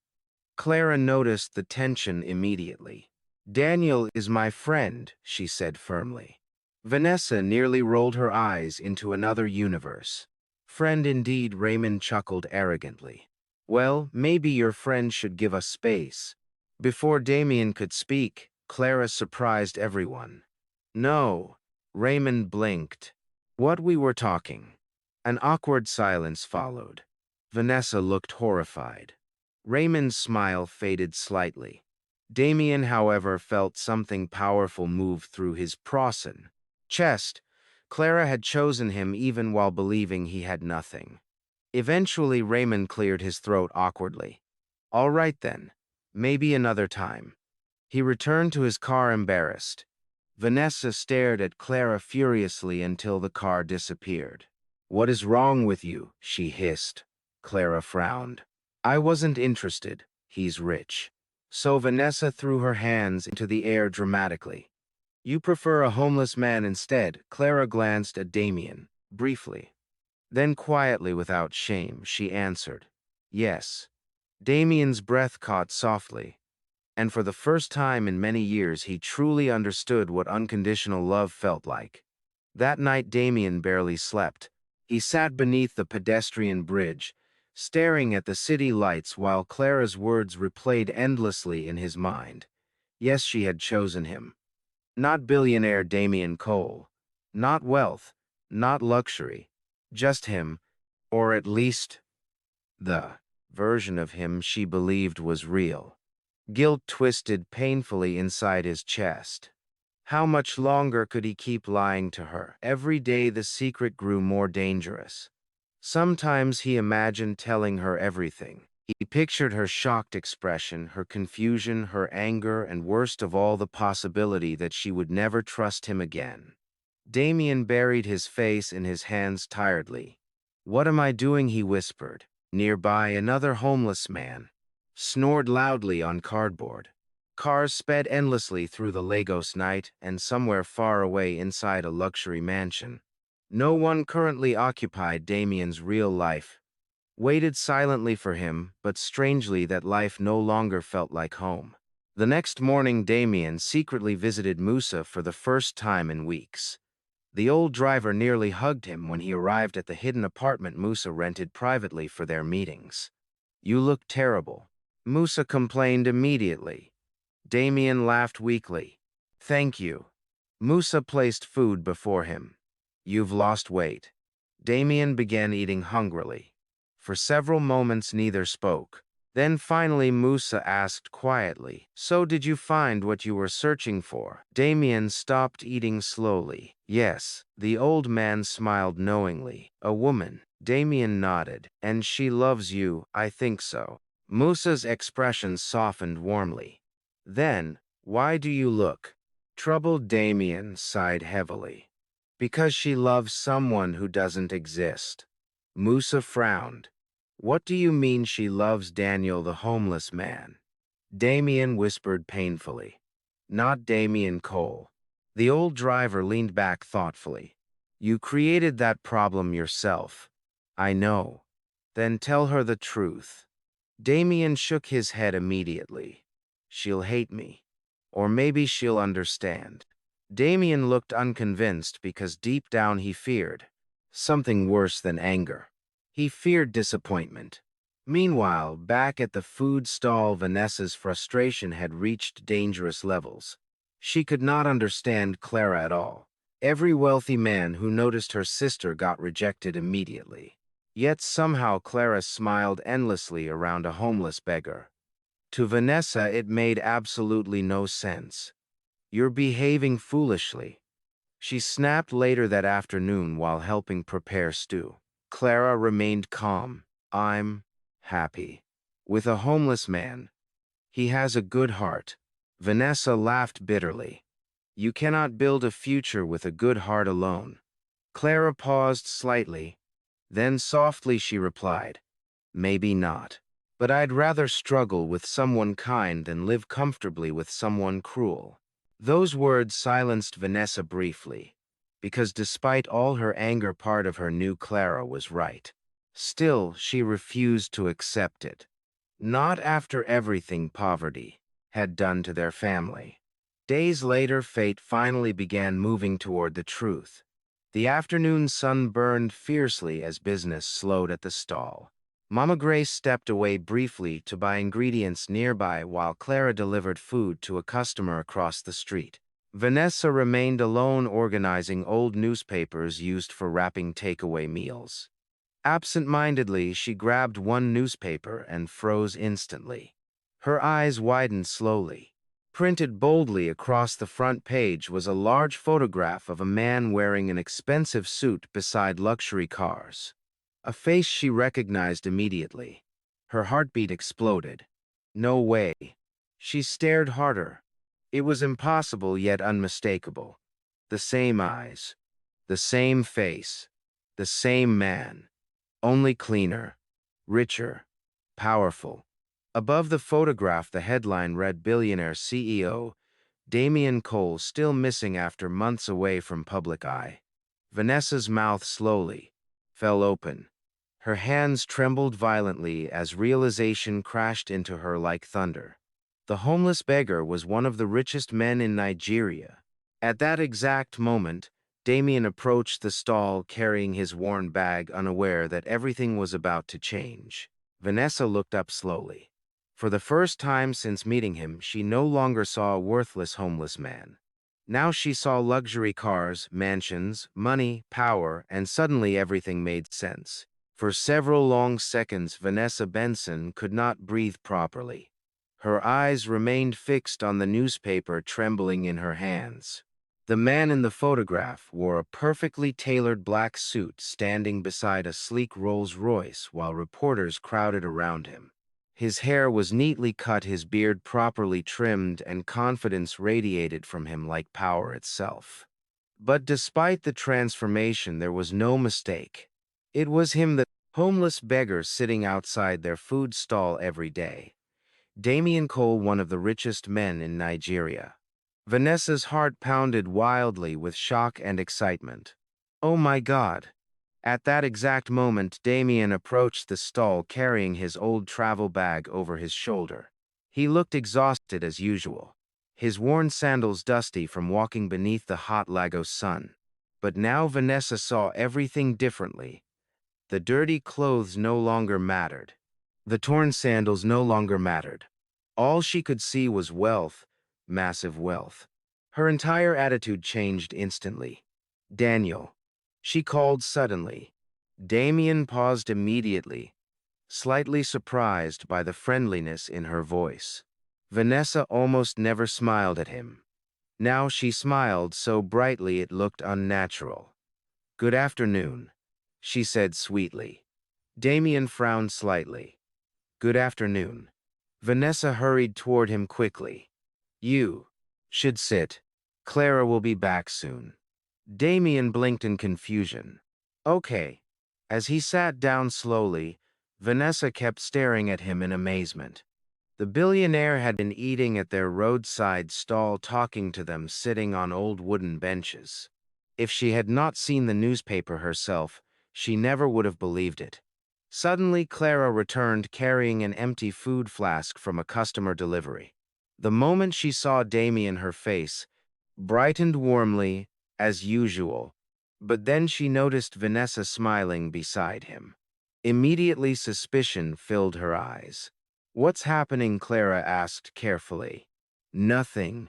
Clara noticed the tension immediately. Daniel is my friend, she said firmly. Vanessa nearly rolled her eyes into another universe. Friend indeed, Raymond chuckled arrogantly. Well, maybe your friend should give us space. Before Damien could speak, Clara surprised everyone. No, Raymond blinked. What we were talking. An awkward silence followed. Vanessa looked horrified. Raymond's smile faded slightly. Damien, however, felt something powerful move through his Prosen chest. Clara had chosen him even while believing he had nothing. Eventually, Raymond cleared his throat awkwardly. All right then, maybe another time. He returned to his car embarrassed. Vanessa stared at Clara furiously until the car disappeared. What is wrong with you? She hissed. Clara frowned. I wasn't interested. He's rich. So Vanessa threw her hands into the air dramatically. You prefer a homeless man instead? Clara glanced at Damien, briefly. Then quietly, without shame, she answered, yes. Damien's breath caught softly, and for the first time in many years he truly understood what unconditional love felt like. That night Damien barely slept. He sat beneath the pedestrian bridge, staring at the city lights while Clara's words replayed endlessly in his mind. Yes, she had chosen him. Not billionaire Damien Cole. Not wealth. Not luxury. Just him, or at least the version of him she believed was real. Guilt twisted painfully inside his chest. How much longer could he keep lying to her? Every day the secret grew more dangerous. Sometimes he imagined telling her everything. He pictured her shocked expression, her confusion, her anger, and worst of all, the possibility that she would never trust him again. Damien buried his face in his hands tiredly. What am I doing? He whispered. Nearby, another homeless man snored loudly on cardboard. Cars sped endlessly through the Lagos night, and somewhere far away inside a luxury mansion, no one currently occupied. Damien's real life waited silently for him, but strangely that life no longer felt like home. The next morning, Damien secretly visited Musa for the first time in weeks. The old driver nearly hugged him when he arrived at the hidden apartment Musa rented privately for their meetings. You look terrible, Musa complained immediately. Damien laughed weakly. Thank you. Musa placed food before him. You've lost weight. Damien began eating hungrily. For several moments neither spoke. Then finally Musa asked quietly, so did you find what you were searching for? Damien stopped eating slowly. Yes, the old man smiled knowingly. A woman. Damien nodded. And she loves you, I think so. Musa's expression softened warmly. Then, why do you look troubled? Damien sighed heavily. Because she loves someone who doesn't exist. Musa frowned. What do you mean she loves Daniel the homeless man? Damien whispered painfully. Not Damien Cole. The old driver leaned back thoughtfully. You created that problem yourself. I know. Then tell her the truth. Damien shook his head immediately. She'll hate me. Or maybe she'll understand. Damien looked unconvinced because deep down he feared something worse than anger. He feared disappointment. Meanwhile, back at the food stall, Vanessa's frustration had reached dangerous levels. She could not understand Clara at all. Every wealthy man who noticed her sister got rejected immediately. Yet somehow Clara smiled endlessly around a homeless beggar. To Vanessa, it made absolutely no sense. You're behaving foolishly. She snapped later that afternoon while helping prepare stew. Clara remained calm. I'm happy. With a homeless man. He has a good heart. Vanessa laughed bitterly. You cannot build a future with a good heart alone. Clara paused slightly. Then softly she replied, maybe not. But I'd rather struggle with someone kind than live comfortably with someone cruel. Those words silenced Vanessa briefly, because despite all her anger, part of her knew Clara was right. Still, she refused to accept it. Not after everything poverty had done to their family. Days later, fate finally began moving toward the truth. The afternoon sun burned fiercely as business slowed at the stall. Mama Grace stepped away briefly to buy ingredients nearby while Clara delivered food to a customer across the street. Vanessa remained alone organizing old newspapers used for wrapping takeaway meals. Absent-mindedly, she grabbed one newspaper and froze instantly. Her eyes widened slowly. Printed boldly across the front page was a large photograph of a man wearing an expensive suit beside luxury cars. A face she recognized immediately. Her heartbeat exploded. No way. She stared harder. It was impossible yet unmistakable. The same eyes. The same face. The same man. Only cleaner. Richer. Powerful. Above the photograph, the headline read Billionaire CEO, Damian Cole still missing after months away from public eye. Vanessa's mouth slowly fell open. Her hands trembled violently as realization crashed into her like thunder. The homeless beggar was one of the richest men in Nigeria. At that exact moment, Damien approached the stall carrying his worn bag, unaware that everything was about to change. Vanessa looked up slowly. For the first time since meeting him, she no longer saw a worthless homeless man. Now she saw luxury cars, mansions, money, power, and suddenly everything made sense. For several long seconds, Vanessa Benson could not breathe properly. Her eyes remained fixed on the newspaper trembling in her hands. The man in the photograph wore a perfectly tailored black suit standing beside a sleek Rolls-Royce while reporters crowded around him. His hair was neatly cut, his beard properly trimmed, and confidence radiated from him like power itself. But despite the transformation, there was no mistake. It was him, the homeless beggar sitting outside their food stall every day. Damian Cole, one of the richest men in Nigeria. Vanessa's heart pounded wildly with shock and excitement. Oh my God! At that exact moment, Damien approached the stall carrying his old travel bag over his shoulder. He looked exhausted as usual, his worn sandals dusty from walking beneath the hot Lagos sun. But now Vanessa saw everything differently. The dirty clothes no longer mattered. The torn sandals no longer mattered. All she could see was wealth, massive wealth. Her entire attitude changed instantly. Daniel, she called suddenly. Damien paused immediately, slightly surprised by the friendliness in her voice. Vanessa almost never smiled at him. Now she smiled so brightly it looked unnatural. Good afternoon, she said sweetly. Damien frowned slightly. Good afternoon. Vanessa hurried toward him quickly. You should sit. Clara will be back soon. Damien blinked in confusion. Okay. As he sat down slowly, Vanessa kept staring at him in amazement. The billionaire had been eating at their roadside stall, talking to them sitting on old wooden benches. If she had not seen the newspaper herself, she never would have believed it. Suddenly, Clara returned carrying an empty food flask from a customer delivery. The moment she saw Damien, her face brightened warmly, as usual, but then she noticed Vanessa smiling beside him. Immediately, suspicion filled her eyes. What's happening? Clara asked carefully. Nothing,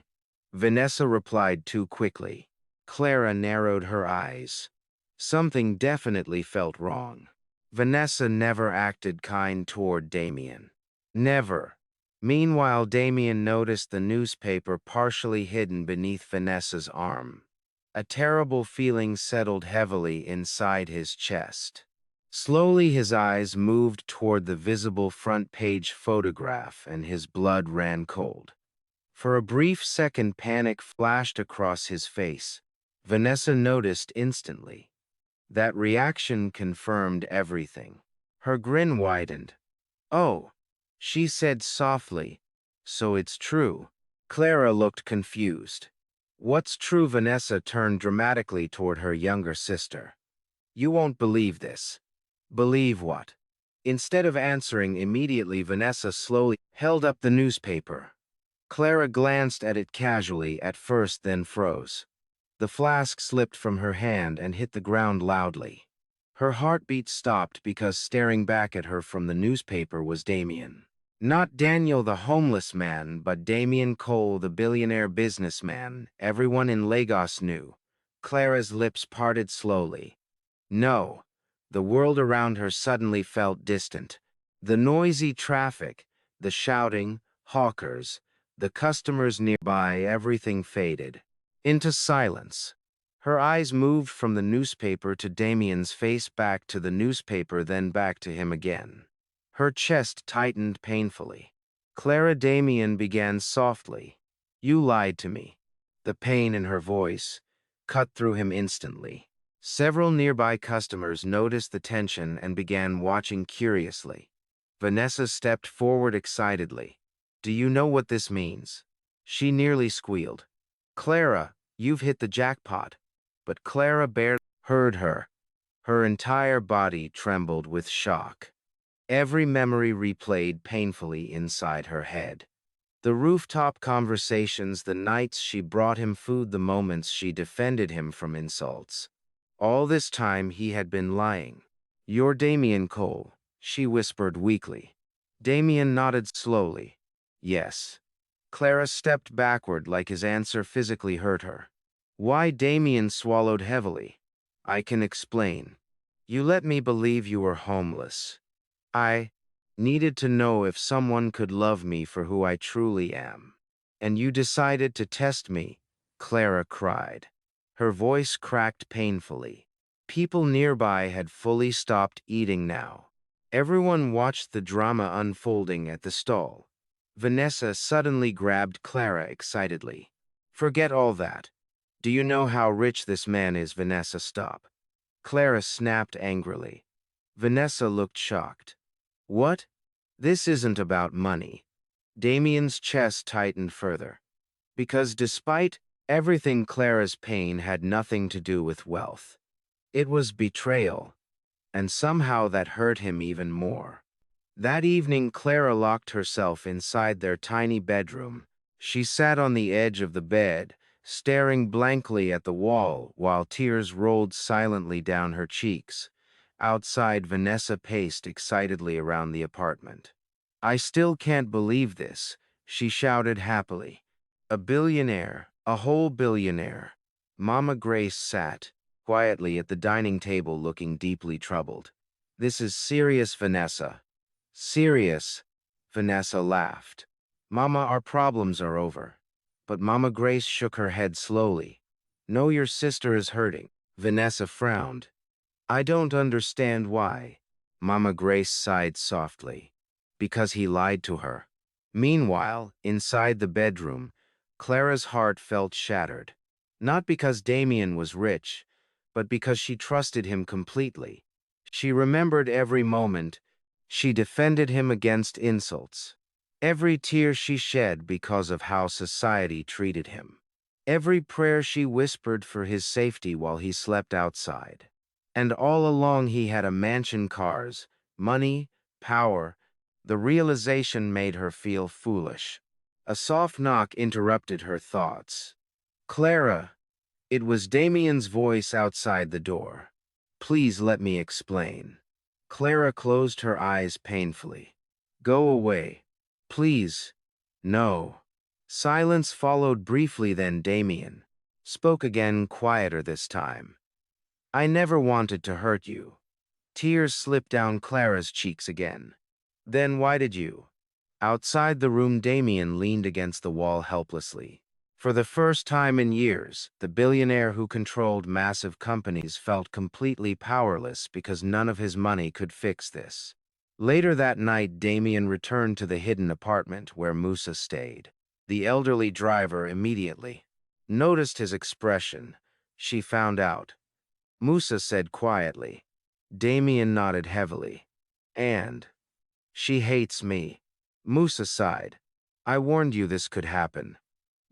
Vanessa replied too quickly. Clara narrowed her eyes. Something definitely felt wrong. Vanessa never acted kind toward Damien. Never. Meanwhile, Damien noticed the newspaper partially hidden beneath Vanessa's arm. A terrible feeling settled heavily inside his chest. Slowly, his eyes moved toward the visible front-page photograph, and his blood ran cold. For a brief second, panic flashed across his face. Vanessa noticed instantly. That reaction confirmed everything. Her grin widened. Oh, she said softly, so it's true. Clara looked confused. What's true? Vanessa turned dramatically toward her younger sister. You won't believe this. Believe what? Instead of answering immediately, Vanessa slowly held up the newspaper. Clara glanced at it casually at first, then froze. The flask slipped from her hand and hit the ground loudly. Her heartbeat stopped because staring back at her from the newspaper was Damien. Not Daniel the homeless man, but Damien Cole, the billionaire businessman everyone in Lagos knew. Clara's lips parted slowly. No. The world around her suddenly felt distant. The noisy traffic, the shouting, hawkers, the customers nearby, everything faded into silence. Her eyes moved from the newspaper to Damien's face, back to the newspaper, then back to him again. Her chest tightened painfully. Clara, Damien began softly. You lied to me. The pain in her voice cut through him instantly. Several nearby customers noticed the tension and began watching curiously. Vanessa stepped forward excitedly. Do you know what this means? She nearly squealed. Clara, you've hit the jackpot. But Clara barely heard her. Her entire body trembled with shock. Every memory replayed painfully inside her head. The rooftop conversations, the nights she brought him food, the moments she defended him from insults. All this time he had been lying. You're Damien Cole, she whispered weakly. Damien nodded slowly. Yes. Clara stepped backward like his answer physically hurt her. Why? Damien swallowed heavily. I can explain. You let me believe you were homeless. I needed to know if someone could love me for who I truly am. And you decided to test me, Clara cried. Her voice cracked painfully. People nearby had fully stopped eating now. Everyone watched the drama unfolding at the stall. Vanessa suddenly grabbed Clara excitedly. Forget all that. Do you know how rich this man is? Vanessa, stop. Clara snapped angrily. Vanessa looked shocked. What? This isn't about money. Damien's chest tightened further. Because despite everything, Clara's pain had nothing to do with wealth. It was betrayal, and somehow that hurt him even more. That evening, Clara locked herself inside their tiny bedroom. She sat on the edge of the bed, staring blankly at the wall while tears rolled silently down her cheeks. Outside, Vanessa paced excitedly around the apartment. I still can't believe this, she shouted happily. A billionaire, a whole billionaire. Mama Grace sat quietly at the dining table, looking deeply troubled. This is serious, Vanessa. Serious, Vanessa laughed. Mama, our problems are over. But Mama Grace shook her head slowly. No, your sister is hurting. Vanessa frowned. I don't understand why. Mama Grace sighed softly. Because he lied to her. Meanwhile, inside the bedroom, Clara's heart felt shattered. Not because Damien was rich, but because she trusted him completely. She remembered every moment she defended him against insults. Every tear she shed because of how society treated him. Every prayer she whispered for his safety while he slept outside. And all along he had a mansion, cars, money, power. The realization made her feel foolish. A soft knock interrupted her thoughts. Clara. It was Damien's voice outside the door. Please let me explain. Clara closed her eyes painfully. Go away. Please. No. Silence followed briefly, then Damien spoke again, quieter this time. I never wanted to hurt you. Tears slipped down Clara's cheeks again. Then why did you? Outside the room, Damien leaned against the wall helplessly. For the first time in years, the billionaire who controlled massive companies felt completely powerless because none of his money could fix this. Later that night, Damien returned to the hidden apartment where Musa stayed. The elderly driver immediately noticed his expression. She found out. Musa said quietly. Damien nodded heavily. And she hates me. Musa sighed. I warned you this could happen.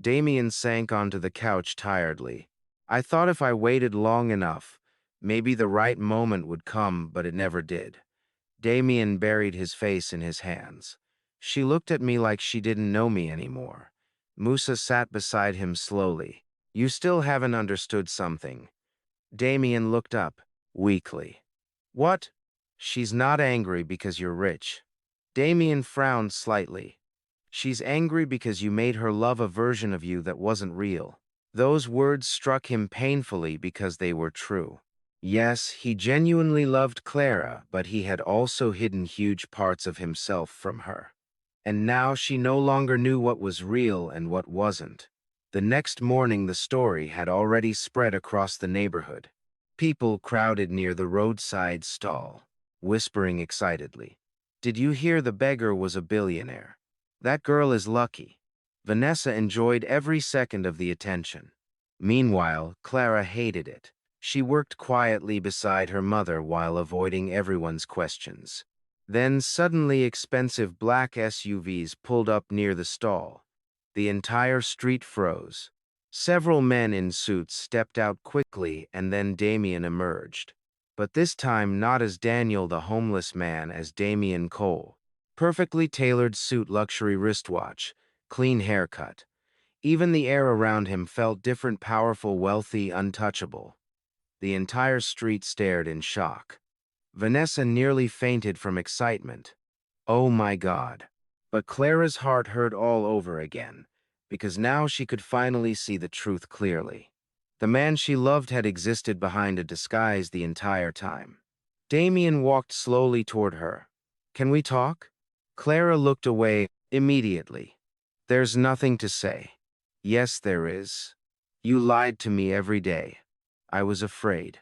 Damien sank onto the couch tiredly. I thought if I waited long enough, maybe the right moment would come, but it never did. Damien buried his face in his hands. She looked at me like she didn't know me anymore. Musa sat beside him slowly. You still haven't understood something. Damien looked up, weakly. What? She's not angry because you're rich. Damien frowned slightly. She's angry because you made her love a version of you that wasn't real. Those words struck him painfully because they were true. Yes, he genuinely loved Clara, but he had also hidden huge parts of himself from her. And now she no longer knew what was real and what wasn't. The next morning the story had already spread across the neighborhood. People crowded near the roadside stall, whispering excitedly. Did you hear the beggar was a billionaire? That girl is lucky. Vanessa enjoyed every second of the attention. Meanwhile, Clara hated it. She worked quietly beside her mother while avoiding everyone's questions. Then suddenly expensive black SUVs pulled up near the stall. The entire street froze. Several men in suits stepped out quickly and then Damien emerged. But this time not as Daniel the homeless man, as Damien Cole. Perfectly tailored suit, luxury wristwatch, clean haircut. Even the air around him felt different, powerful, wealthy, untouchable. The entire street stared in shock. Vanessa nearly fainted from excitement. Oh my God. But Clara's heart hurt all over again, because now she could finally see the truth clearly. The man she loved had existed behind a disguise the entire time. Damien walked slowly toward her. Can we talk? Clara looked away immediately. There's nothing to say. Yes, there is. You lied to me every day. I was afraid.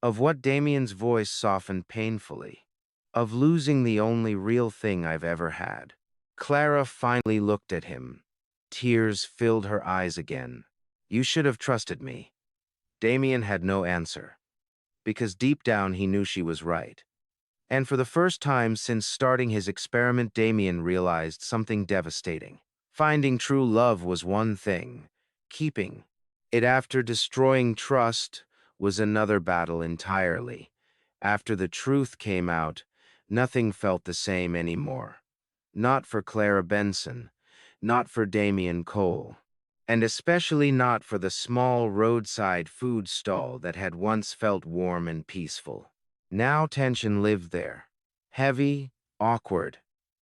Of what? Damien's voice softened painfully. Of losing the only real thing I've ever had. Clara finally looked at him. Tears filled her eyes again. You should have trusted me. Damien had no answer, because deep down he knew she was right. And for the first time since starting his experiment, Damien realized something devastating. Finding true love was one thing. Keeping it after destroying trust was another battle entirely. After the truth came out, nothing felt the same anymore. Not for Clara Benson, not for Damien Cole, and especially not for the small roadside food stall that had once felt warm and peaceful. Now tension lived there. Heavy, awkward,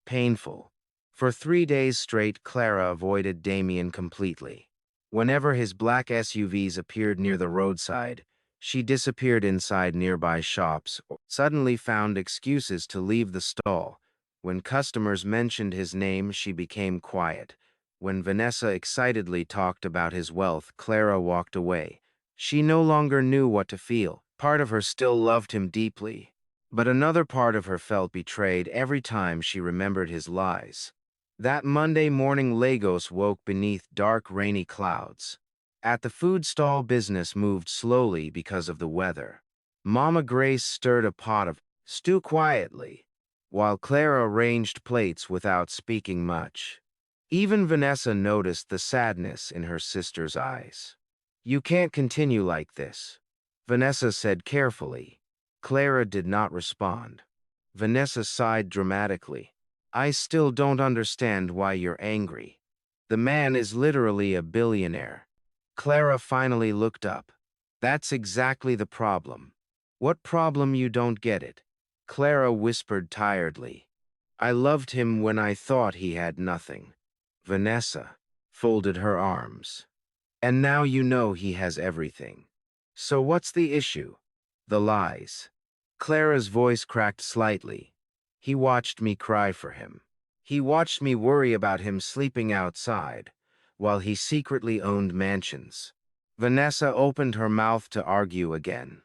painful. For 3 days straight, Clara avoided Damien completely. Whenever his black SUVs appeared near the roadside, she disappeared inside nearby shops or suddenly found excuses to leave the stall. When customers mentioned his name, she became quiet. When Vanessa excitedly talked about his wealth, Clara walked away. She no longer knew what to feel. Part of her still loved him deeply, but another part of her felt betrayed every time she remembered his lies. That Monday morning, Lagos woke beneath dark, rainy clouds. At the food stall, business moved slowly because of the weather. Mama Grace stirred a pot of stew quietly, while Clara arranged plates without speaking much. Even Vanessa noticed the sadness in her sister's eyes. You can't continue like this, Vanessa said carefully. Clara did not respond. Vanessa sighed dramatically. I still don't understand why you're angry. The man is literally a billionaire. Clara finally looked up. That's exactly the problem. What problem? You don't get it. Clara whispered tiredly. I loved him when I thought he had nothing. Vanessa folded her arms. And now you know he has everything. So what's the issue? The lies. Clara's voice cracked slightly. He watched me cry for him. He watched me worry about him sleeping outside, while he secretly owned mansions. Vanessa opened her mouth to argue again,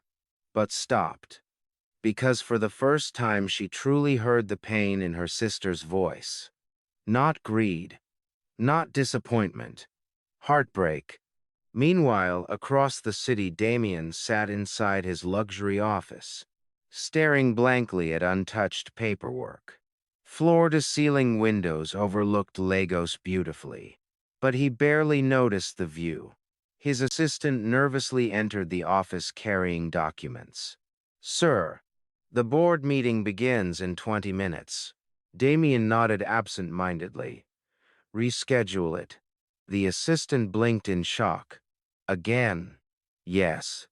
but stopped, because for the first time she truly heard the pain in her sister's voice. Not greed, not disappointment, heartbreak. Meanwhile, across the city, Damien sat inside his luxury office, staring blankly at untouched paperwork. Floor-to-ceiling windows overlooked Lagos beautifully, but he barely noticed the view. His assistant nervously entered the office carrying documents. Sir, the board meeting begins in 20 minutes. Damien nodded absent-mindedly. Reschedule it. The assistant blinked in shock. Again? Yes.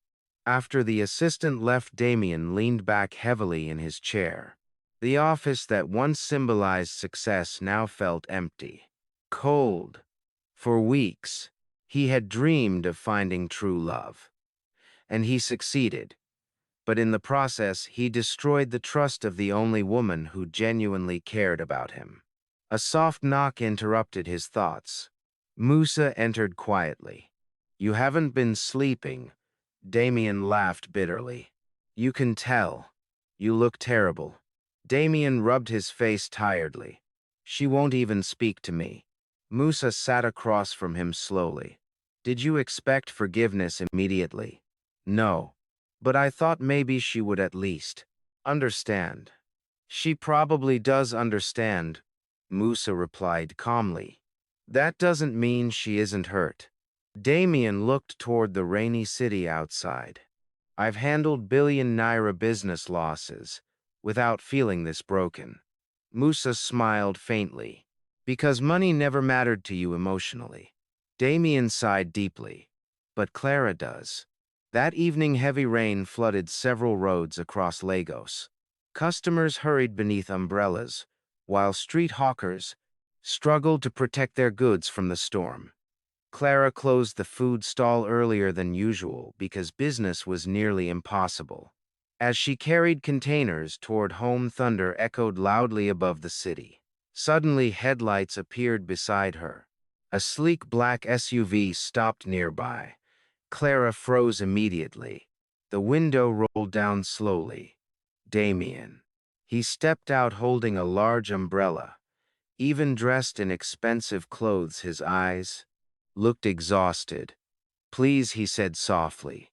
After the assistant left, Damien leaned back heavily in his chair. The office that once symbolized success now felt empty. Cold. For weeks, he had dreamed of finding true love. And he succeeded. But in the process, he destroyed the trust of the only woman who genuinely cared about him. A soft knock interrupted his thoughts. Musa entered quietly. "You haven't been sleeping." Damien laughed bitterly. "You can tell. You look terrible." Damien rubbed his face tiredly. "She won't even speak to me." Musa sat across from him slowly. "Did you expect forgiveness immediately?" "No. But I thought maybe she would at least understand." "She probably does understand," Musa replied calmly. "That doesn't mean she isn't hurt." Damien looked toward the rainy city outside. "I've handled billion-naira business losses without feeling this broken." Musa smiled faintly. "Because money never mattered to you emotionally." Damien sighed deeply. "But Clara does." That evening, heavy rain flooded several roads across Lagos. Customers hurried beneath umbrellas, while street hawkers struggled to protect their goods from the storm. Clara closed the food stall earlier than usual because business was nearly impossible. As she carried containers toward home, thunder echoed loudly above the city. Suddenly, headlights appeared beside her. A sleek black SUV stopped nearby. Clara froze immediately. The window rolled down slowly. Damien. He stepped out holding a large umbrella. Even dressed in expensive clothes, his eyes looked exhausted. "Please," he said softly.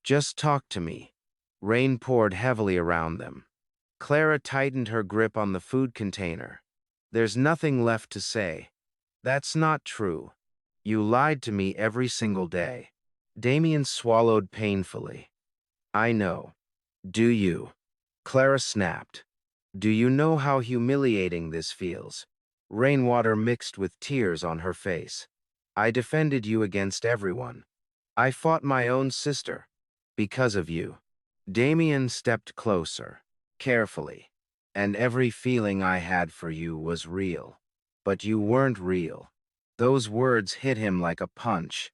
"Just talk to me." Rain poured heavily around them. Clara tightened her grip on the food container. "There's nothing left to say." "That's not true. You lied to me every single day." Damien swallowed painfully. "I know. Do you?" Clara snapped. "Do you know how humiliating this feels?" Rainwater mixed with tears on her face. "I defended you against everyone. I fought my own sister. Because of you." Damien stepped closer, carefully. "And every feeling I had for you was real. But you weren't real." Those words hit him like a punch,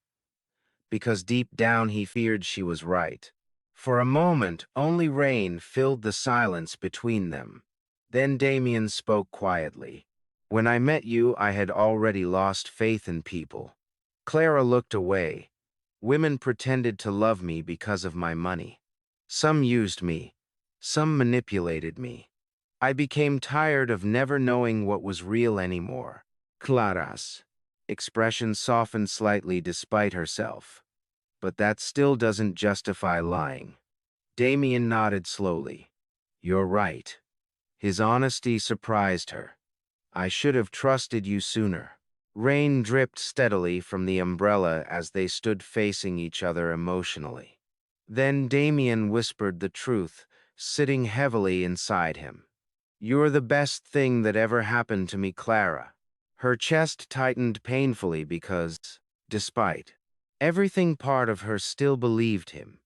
because deep down he feared she was right. For a moment, only rain filled the silence between them. Then Damien spoke quietly. "When I met you, I had already lost faith in people." Clara looked away. "Women pretended to love me because of my money. Some used me. Some manipulated me. I became tired of never knowing what was real anymore." Clara's expression softened slightly despite herself. "But that still doesn't justify lying." Damien nodded slowly. "You're right." His honesty surprised her. "I should have trusted you sooner." Rain dripped steadily from the umbrella as they stood facing each other emotionally. Then Damien whispered the truth, sitting heavily inside him. "You're the best thing that ever happened to me, Clara." Her chest tightened painfully because, despite everything, part of her still believed him.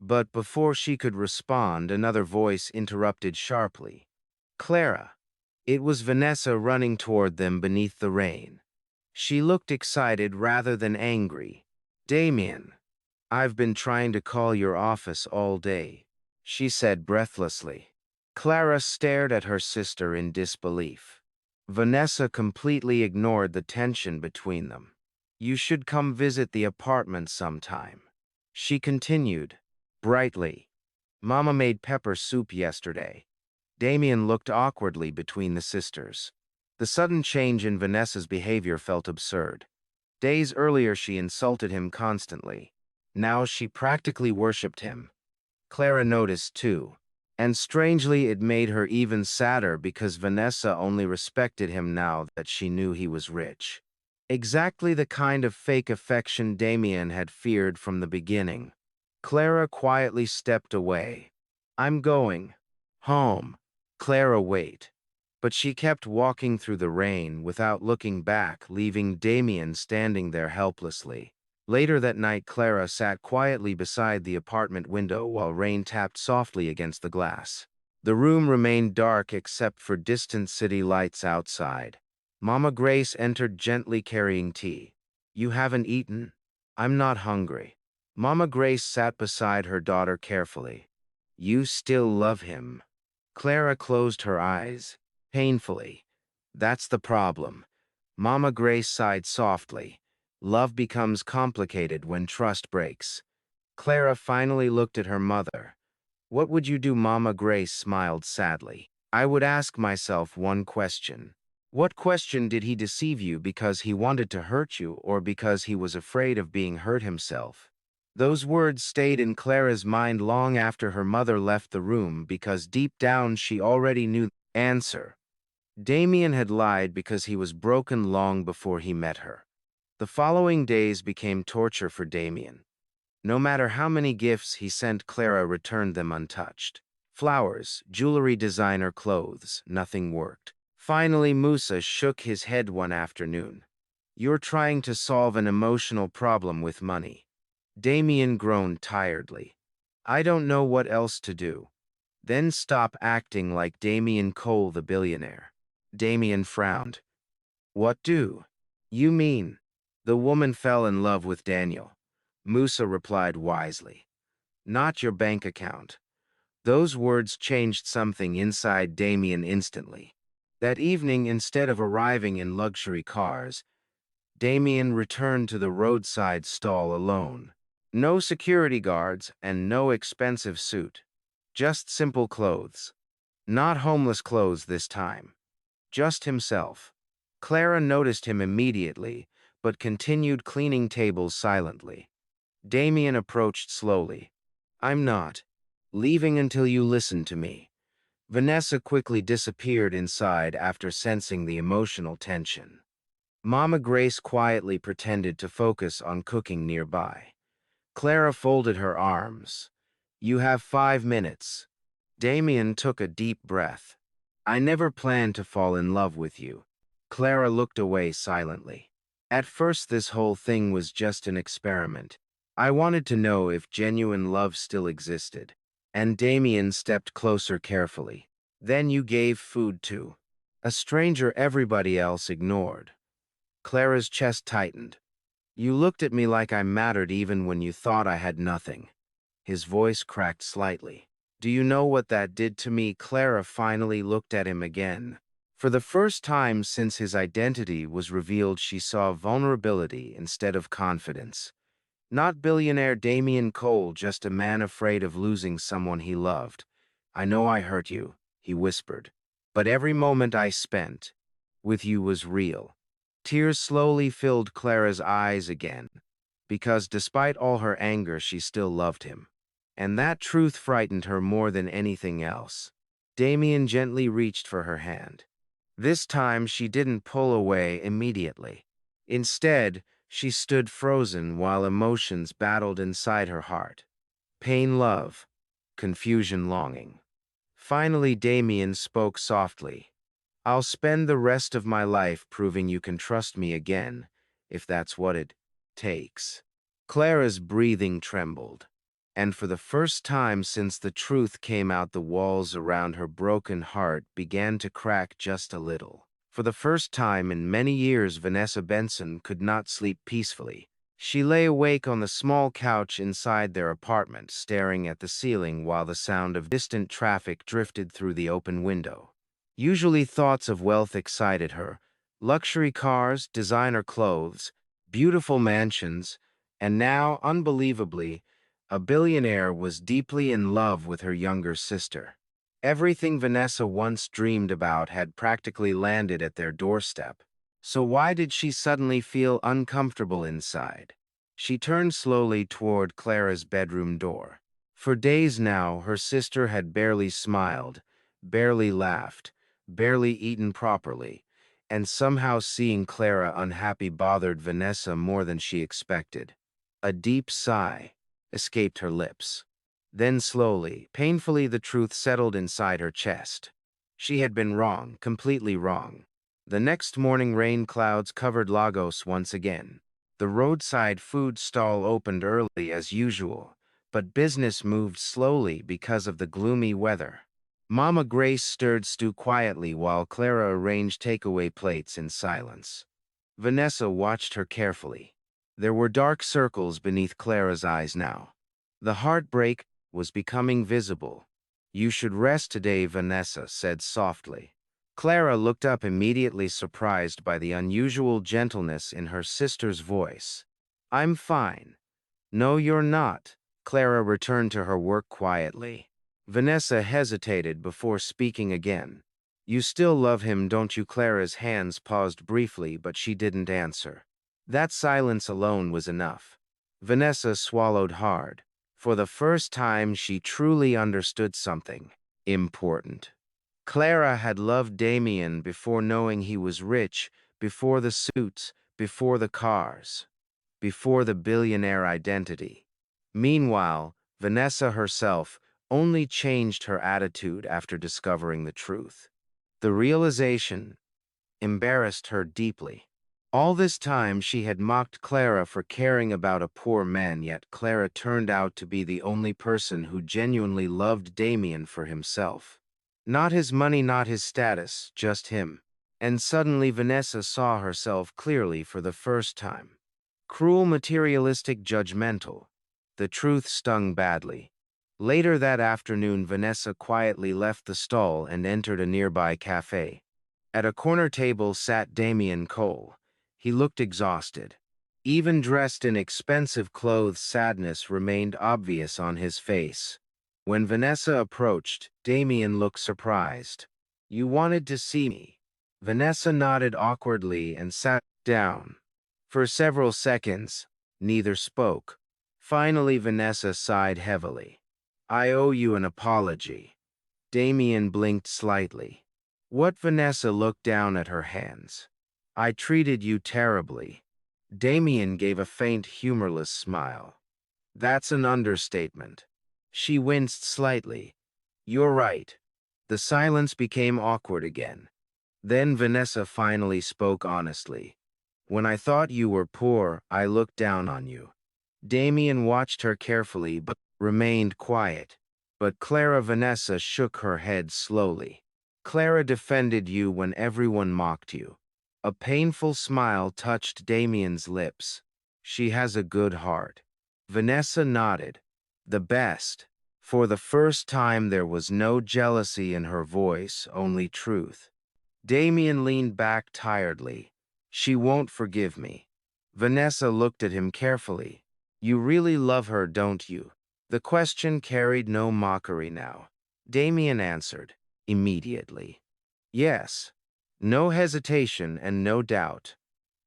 But before she could respond, another voice interrupted sharply. "Clara." It was Vanessa running toward them beneath the rain. She looked excited rather than angry. "Damien, I've been trying to call your office all day," she said breathlessly. Clara stared at her sister in disbelief. Vanessa completely ignored the tension between them. "You should come visit the apartment sometime," she continued, brightly. "Mama made pepper soup yesterday." Damien looked awkwardly between the sisters. The sudden change in Vanessa's behavior felt absurd. Days earlier she insulted him constantly. Now she practically worshipped him. Clara noticed too. And strangely, it made her even sadder because Vanessa only respected him now that she knew he was rich. Exactly the kind of fake affection Damien had feared from the beginning. Clara quietly stepped away. "I'm going home." "Clara, wait." But she kept walking through the rain without looking back, leaving Damien standing there helplessly. Later that night, Clara sat quietly beside the apartment window while rain tapped softly against the glass. The room remained dark except for distant city lights outside. Mama Grace entered gently carrying tea. "You haven't eaten?" "I'm not hungry." Mama Grace sat beside her daughter carefully. "You still love him." Clara closed her eyes, painfully. "That's the problem." Mama Grace sighed softly. "Love becomes complicated when trust breaks." Clara finally looked at her mother. "What would you do?" Mama Grace smiled sadly. "I would ask myself one question. What question? Did he deceive you because he wanted to hurt you or because he was afraid of being hurt himself?" Those words stayed in Clara's mind long after her mother left the room because deep down she already knew the answer. Damien had lied because he was broken long before he met her. The following days became torture for Damien. No matter how many gifts he sent, Clara returned them untouched. Flowers, jewelry, designer clothes, nothing worked. Finally, Musa shook his head one afternoon. "You're trying to solve an emotional problem with money." Damien groaned tiredly. "I don't know what else to do." "Then stop acting like Damien Cole the billionaire." Damien frowned. "What do you mean?" "The woman fell in love with Daniel," Musa replied wisely. "Not your bank account." Those words changed something inside Damien instantly. That evening, instead of arriving in luxury cars, Damien returned to the roadside stall alone. No security guards and no expensive suit. Just simple clothes. Not homeless clothes this time. Just himself. Clara noticed him immediately, but continued cleaning tables silently. Damien approached slowly. "I'm not leaving until you listen to me." Vanessa quickly disappeared inside after sensing the emotional tension. Mama Grace quietly pretended to focus on cooking nearby. Clara folded her arms. "You have 5 minutes." Damien took a deep breath. "I never planned to fall in love with you." Clara looked away silently. "At first this whole thing was just an experiment. I wanted to know if genuine love still existed." And Damien stepped closer carefully. "Then you gave food to a stranger everybody else ignored." Clara's chest tightened. "You looked at me like I mattered even when you thought I had nothing." His voice cracked slightly. "Do you know what that did to me?" Clara finally looked at him again. For the first time since his identity was revealed, she saw vulnerability instead of confidence. Not billionaire Damien Cole, just a man afraid of losing someone he loved. "I know I hurt you," he whispered, "but every moment I spent with you was real." Tears slowly filled Clara's eyes again, because despite all her anger, she still loved him. And that truth frightened her more than anything else. Damien gently reached for her hand. This time she didn't pull away immediately. Instead, she stood frozen while emotions battled inside her heart. Pain, love, confusion, longing. Finally, Damien spoke softly. "I'll spend the rest of my life proving you can trust me again, if that's what it takes." Clara's breathing trembled, and for the first time since the truth came out, the walls around her broken heart began to crack just a little. For the first time in many years, Vanessa Benson could not sleep peacefully. She lay awake on the small couch inside their apartment, staring at the ceiling while the sound of distant traffic drifted through the open window. Usually thoughts of wealth excited her. Luxury cars, designer clothes, beautiful mansions, and now, unbelievably, a billionaire was deeply in love with her younger sister. Everything Vanessa once dreamed about had practically landed at their doorstep. So why did she suddenly feel uncomfortable inside? She turned slowly toward Clara's bedroom door. For days now, her sister had barely smiled, barely laughed, barely eaten properly, and somehow seeing Clara unhappy bothered Vanessa more than she expected. A deep sigh escaped her lips. Then slowly, painfully, the truth settled inside her chest. She had been wrong, completely wrong. The next morning rain clouds covered Lagos once again. The roadside food stall opened early as usual, but business moved slowly because of the gloomy weather. Mama Grace stirred stew quietly while Clara arranged takeaway plates in silence. Vanessa watched her carefully. There were dark circles beneath Clara's eyes now. The heartbreak was becoming visible. "You should rest today," Vanessa said softly. Clara looked up, immediately surprised by the unusual gentleness in her sister's voice. "I'm fine." "No, you're not." Clara returned to her work quietly. Vanessa hesitated before speaking again. "You still love him, don't you?" Clara's hands paused briefly, but she didn't answer. That silence alone was enough. Vanessa swallowed hard. For the first time, she truly understood something important. Clara had loved Damien before knowing he was rich, before the suits, before the cars, before the billionaire identity. Meanwhile, Vanessa herself only changed her attitude after discovering the truth. The realization embarrassed her deeply. All this time she had mocked Clara for caring about a poor man, yet Clara turned out to be the only person who genuinely loved Damien for himself. Not his money, not his status, just him. And suddenly Vanessa saw herself clearly for the first time. Cruel, materialistic, judgmental. The truth stung badly. Later that afternoon, Vanessa quietly left the stall and entered a nearby cafe. At a corner table sat Damien Cole. He looked exhausted. Even dressed in expensive clothes, sadness remained obvious on his face. When Vanessa approached, Damien looked surprised. "You wanted to see me?" Vanessa nodded awkwardly and sat down. For several seconds, neither spoke. Finally, Vanessa sighed heavily. "I owe you an apology." Damien blinked slightly. "What?" Vanessa looked down at her hands. "I treated you terribly." Damien gave a faint, humorless smile. "That's an understatement." She winced slightly. "You're right." The silence became awkward again. Then Vanessa finally spoke honestly. "When I thought you were poor, I looked down on you." Damien watched her carefully but remained quiet. But Vanessa shook her head slowly. "Clara defended you when everyone mocked you." A painful smile touched Damien's lips. "She has a good heart." Vanessa nodded. "The best." For the first time there was no jealousy in her voice, only truth. Damien leaned back tiredly. "She won't forgive me." Vanessa looked at him carefully. "You really love her, don't you?" The question carried no mockery now. Damien answered, immediately. "Yes." No hesitation and no doubt.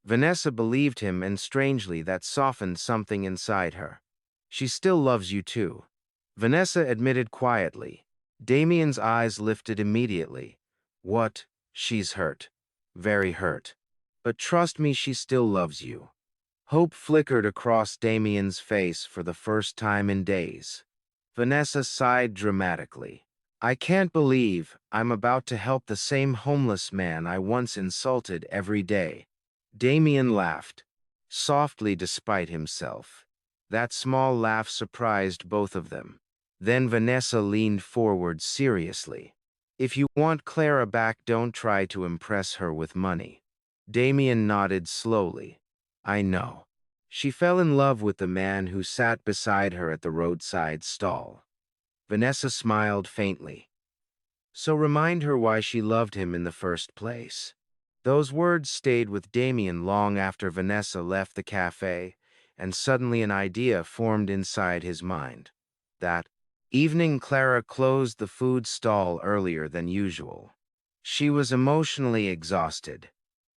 Vanessa believed him, and strangely that softened something inside her. "She still loves you too." Vanessa admitted quietly. Damien's eyes lifted immediately. "What?" "She's hurt. Very hurt. But trust me, she still loves you." Hope flickered across Damien's face for the first time in days. Vanessa sighed dramatically. "I can't believe I'm about to help the same homeless man I once insulted every day." Damien laughed, softly despite himself. That small laugh surprised both of them. Then Vanessa leaned forward seriously. "If you want Clara back, don't try to impress her with money." Damien nodded slowly. "I know." She fell in love with the man who sat beside her at the roadside stall. Vanessa smiled faintly. "So remind her why she loved him in the first place." Those words stayed with Damien long after Vanessa left the cafe, and suddenly an idea formed inside his mind. That evening, Clara closed the food stall earlier than usual. She was emotionally exhausted.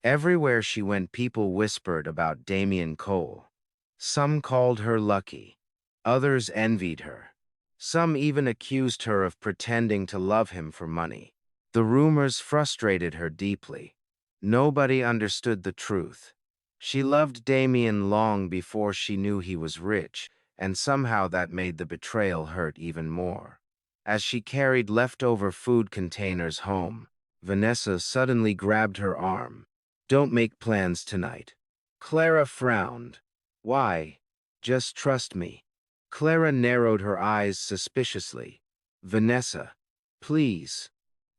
Everywhere she went, people whispered about Damien Cole. Some called her lucky. Others envied her. Some even accused her of pretending to love him for money. The rumors frustrated her deeply. Nobody understood the truth. She loved Damien long before she knew he was rich, and somehow that made the betrayal hurt even more. As she carried leftover food containers home, Vanessa suddenly grabbed her arm. "Don't make plans tonight." Clara frowned. "Why? Just trust me." Clara narrowed her eyes suspiciously. "Vanessa, please."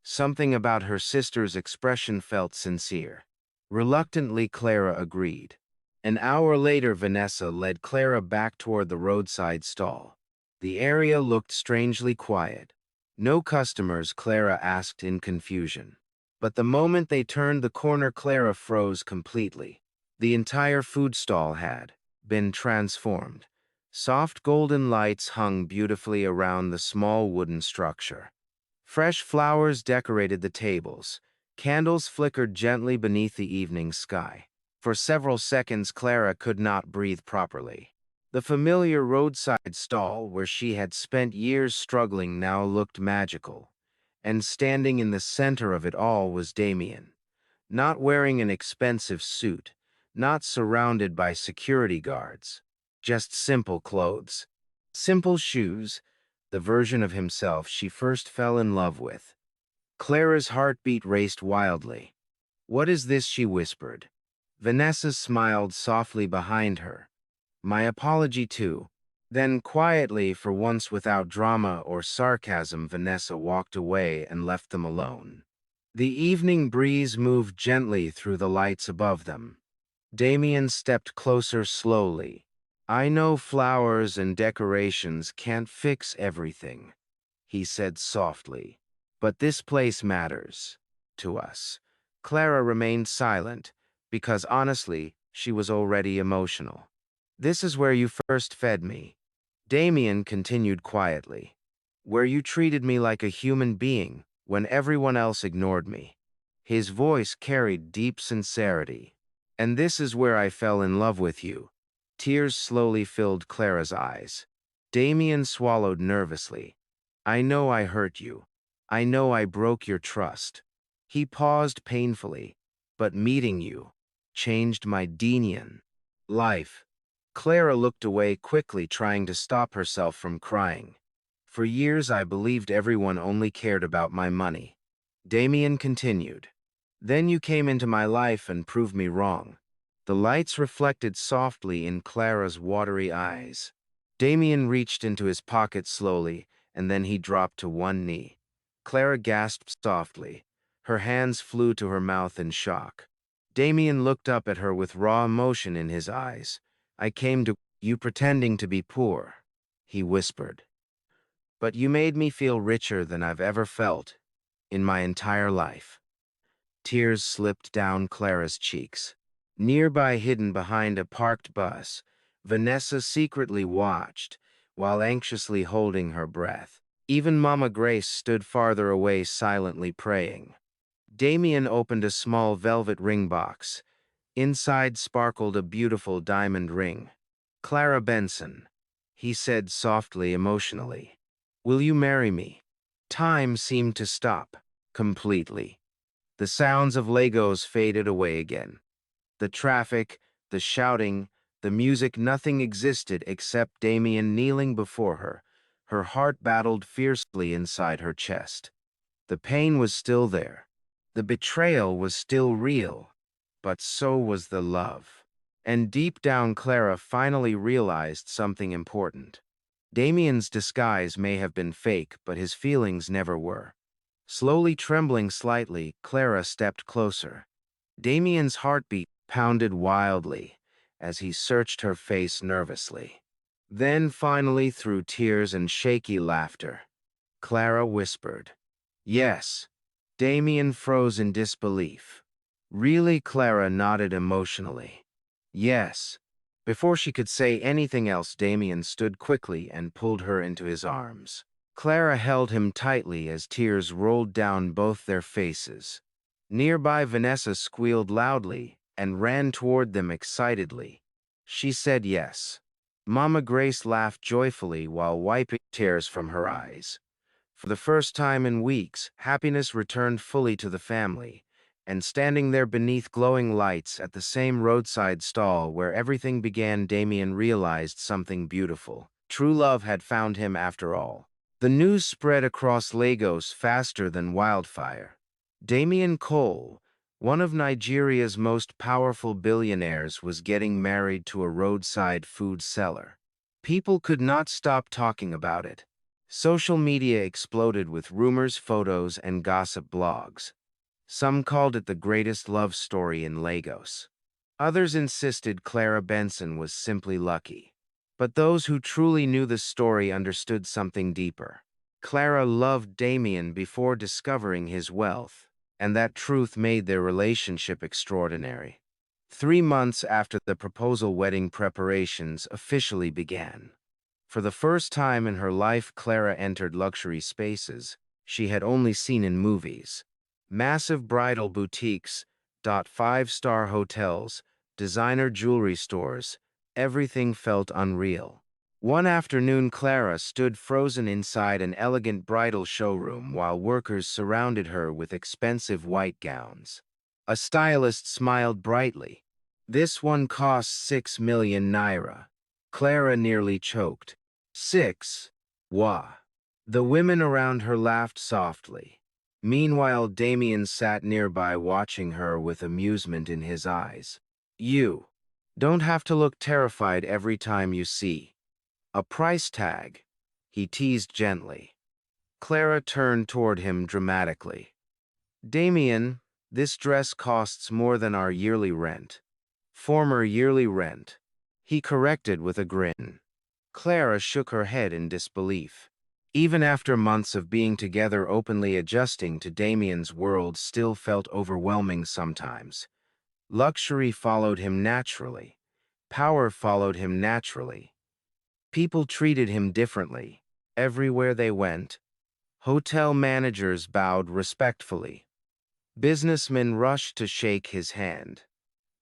Something about her sister's expression felt sincere. Reluctantly, Clara agreed. An hour later, Vanessa led Clara back toward the roadside stall. The area looked strangely quiet. "No customers?" Clara asked in confusion. But the moment they turned the corner, Clara froze completely. The entire food stall had been transformed. Soft golden lights hung beautifully around the small wooden structure. Fresh flowers decorated the tables. Candles flickered gently beneath the evening sky. For several seconds, Clara could not breathe properly. The familiar roadside stall where she had spent years struggling now looked magical. And standing in the center of it all was Damien. Not wearing an expensive suit, not surrounded by security guards. Just simple clothes. Simple shoes, the version of himself she first fell in love with. Clara's heartbeat raced wildly. "What is this?" she whispered. Vanessa smiled softly behind her. "My apology too." Then quietly, for once without drama or sarcasm, Vanessa walked away and left them alone. The evening breeze moved gently through the lights above them. Damien stepped closer slowly. "I know flowers and decorations can't fix everything," he said softly. "But this place matters to us." Clara remained silent because, honestly, she was already emotional. "This is where you first fed me," Damien continued quietly. "Where you treated me like a human being when everyone else ignored me." His voice carried deep sincerity. "And this is where I fell in love with you." Tears slowly filled Clara's eyes. Damien swallowed nervously. "I know I hurt you. I know I broke your trust." He paused painfully. "But meeting you changed my Denian life." Clara looked away quickly, trying to stop herself from crying. "For years I believed everyone only cared about my money." Damien continued. "Then you came into my life and proved me wrong." The lights reflected softly in Clara's watery eyes. Damien reached into his pocket slowly, and then he dropped to one knee. Clara gasped softly. Her hands flew to her mouth in shock. Damien looked up at her with raw emotion in his eyes. "I came to you pretending to be poor," he whispered. "But you made me feel richer than I've ever felt in my entire life." Tears slipped down Clara's cheeks. Nearby, hidden behind a parked bus, Vanessa secretly watched, while anxiously holding her breath. Even Mama Grace stood farther away, silently praying. Damien opened a small velvet ring box. Inside sparkled a beautiful diamond ring. "Clara Benson," he said softly, emotionally. "Will you marry me?" Time seemed to stop completely. The sounds of Legos faded away again. The traffic, the shouting, the music, nothing existed except Damien kneeling before her. Her heart battled fiercely inside her chest. The pain was still there. The betrayal was still real. But so was the love. And deep down, Clara finally realized something important. Damien's disguise may have been fake, but his feelings never were. Slowly, trembling slightly, Clara stepped closer. Damien's heartbeat pounded wildly as he searched her face nervously. Then, finally, through tears and shaky laughter, Clara whispered, "Yes." Damien froze in disbelief. "Really?" Clara nodded emotionally. "Yes." Before she could say anything else, Damien stood quickly and pulled her into his arms. Clara held him tightly as tears rolled down both their faces. Nearby, Vanessa squealed loudly and ran toward them excitedly. She said yes. Mama Grace laughed joyfully while wiping tears from her eyes. For the first time in weeks, happiness returned fully to the family, and standing there beneath glowing lights at the same roadside stall where everything began, Damien realized something beautiful. True love had found him after all. The news spread across Lagos faster than wildfire. Damian Cole, one of Nigeria's most powerful billionaires, was getting married to a roadside food seller. People could not stop talking about it. Social media exploded with rumors, photos, and gossip blogs. Some called it the greatest love story in Lagos. Others insisted Clara Benson was simply lucky. But those who truly knew the story understood something deeper. Clara loved Damien before discovering his wealth, and that truth made their relationship extraordinary. 3 months after the proposal, wedding preparations officially began. For the first time in her life, Clara entered luxury spaces she had only seen in movies. Massive bridal boutiques, five-star hotels, designer jewelry stores, everything felt unreal. One afternoon, Clara stood frozen inside an elegant bridal showroom while workers surrounded her with expensive white gowns. A stylist smiled brightly. "This one costs 6 million naira." Clara nearly choked. 6. Wah. The women around her laughed softly. Meanwhile, Damien sat nearby watching her with amusement in his eyes. "You don't have to look terrified every time you see a price tag," he teased gently. Clara turned toward him dramatically. "Damien, this dress costs more than our yearly rent." "Former yearly rent," he corrected with a grin. Clara shook her head in disbelief. Even after months of being together, openly adjusting to Damien's world still felt overwhelming sometimes. Luxury followed him naturally. Power followed him naturally. People treated him differently. Everywhere they went, hotel managers bowed respectfully. Businessmen rushed to shake his hand.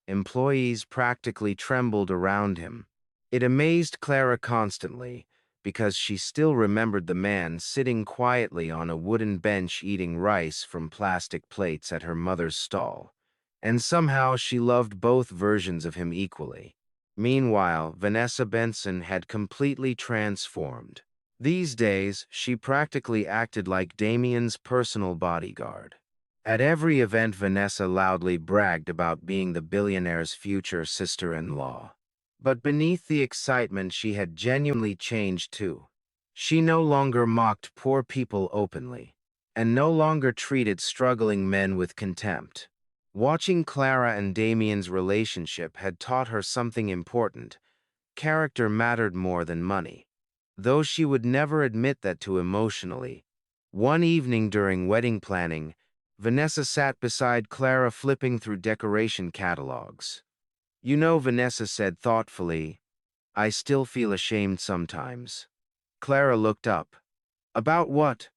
Employees practically trembled around him. It amazed Clara constantly, because she still remembered the man sitting quietly on a wooden bench eating rice from plastic plates at her mother's stall. And somehow she loved both versions of him equally. Meanwhile, Vanessa Benson had completely transformed. These days, she practically acted like Damien's personal bodyguard. At every event, Vanessa loudly bragged about being the billionaire's future sister-in-law. But beneath the excitement, she had genuinely changed too. She no longer mocked poor people openly, and no longer treated struggling men with contempt. Watching Clara and Damien's relationship had taught her something important. Character mattered more than money, though she would never admit that to emotionally. One evening during wedding planning, Vanessa sat beside Clara flipping through decoration catalogs. "You know," Vanessa said thoughtfully, "I still feel ashamed sometimes." Clara looked up. "About what?"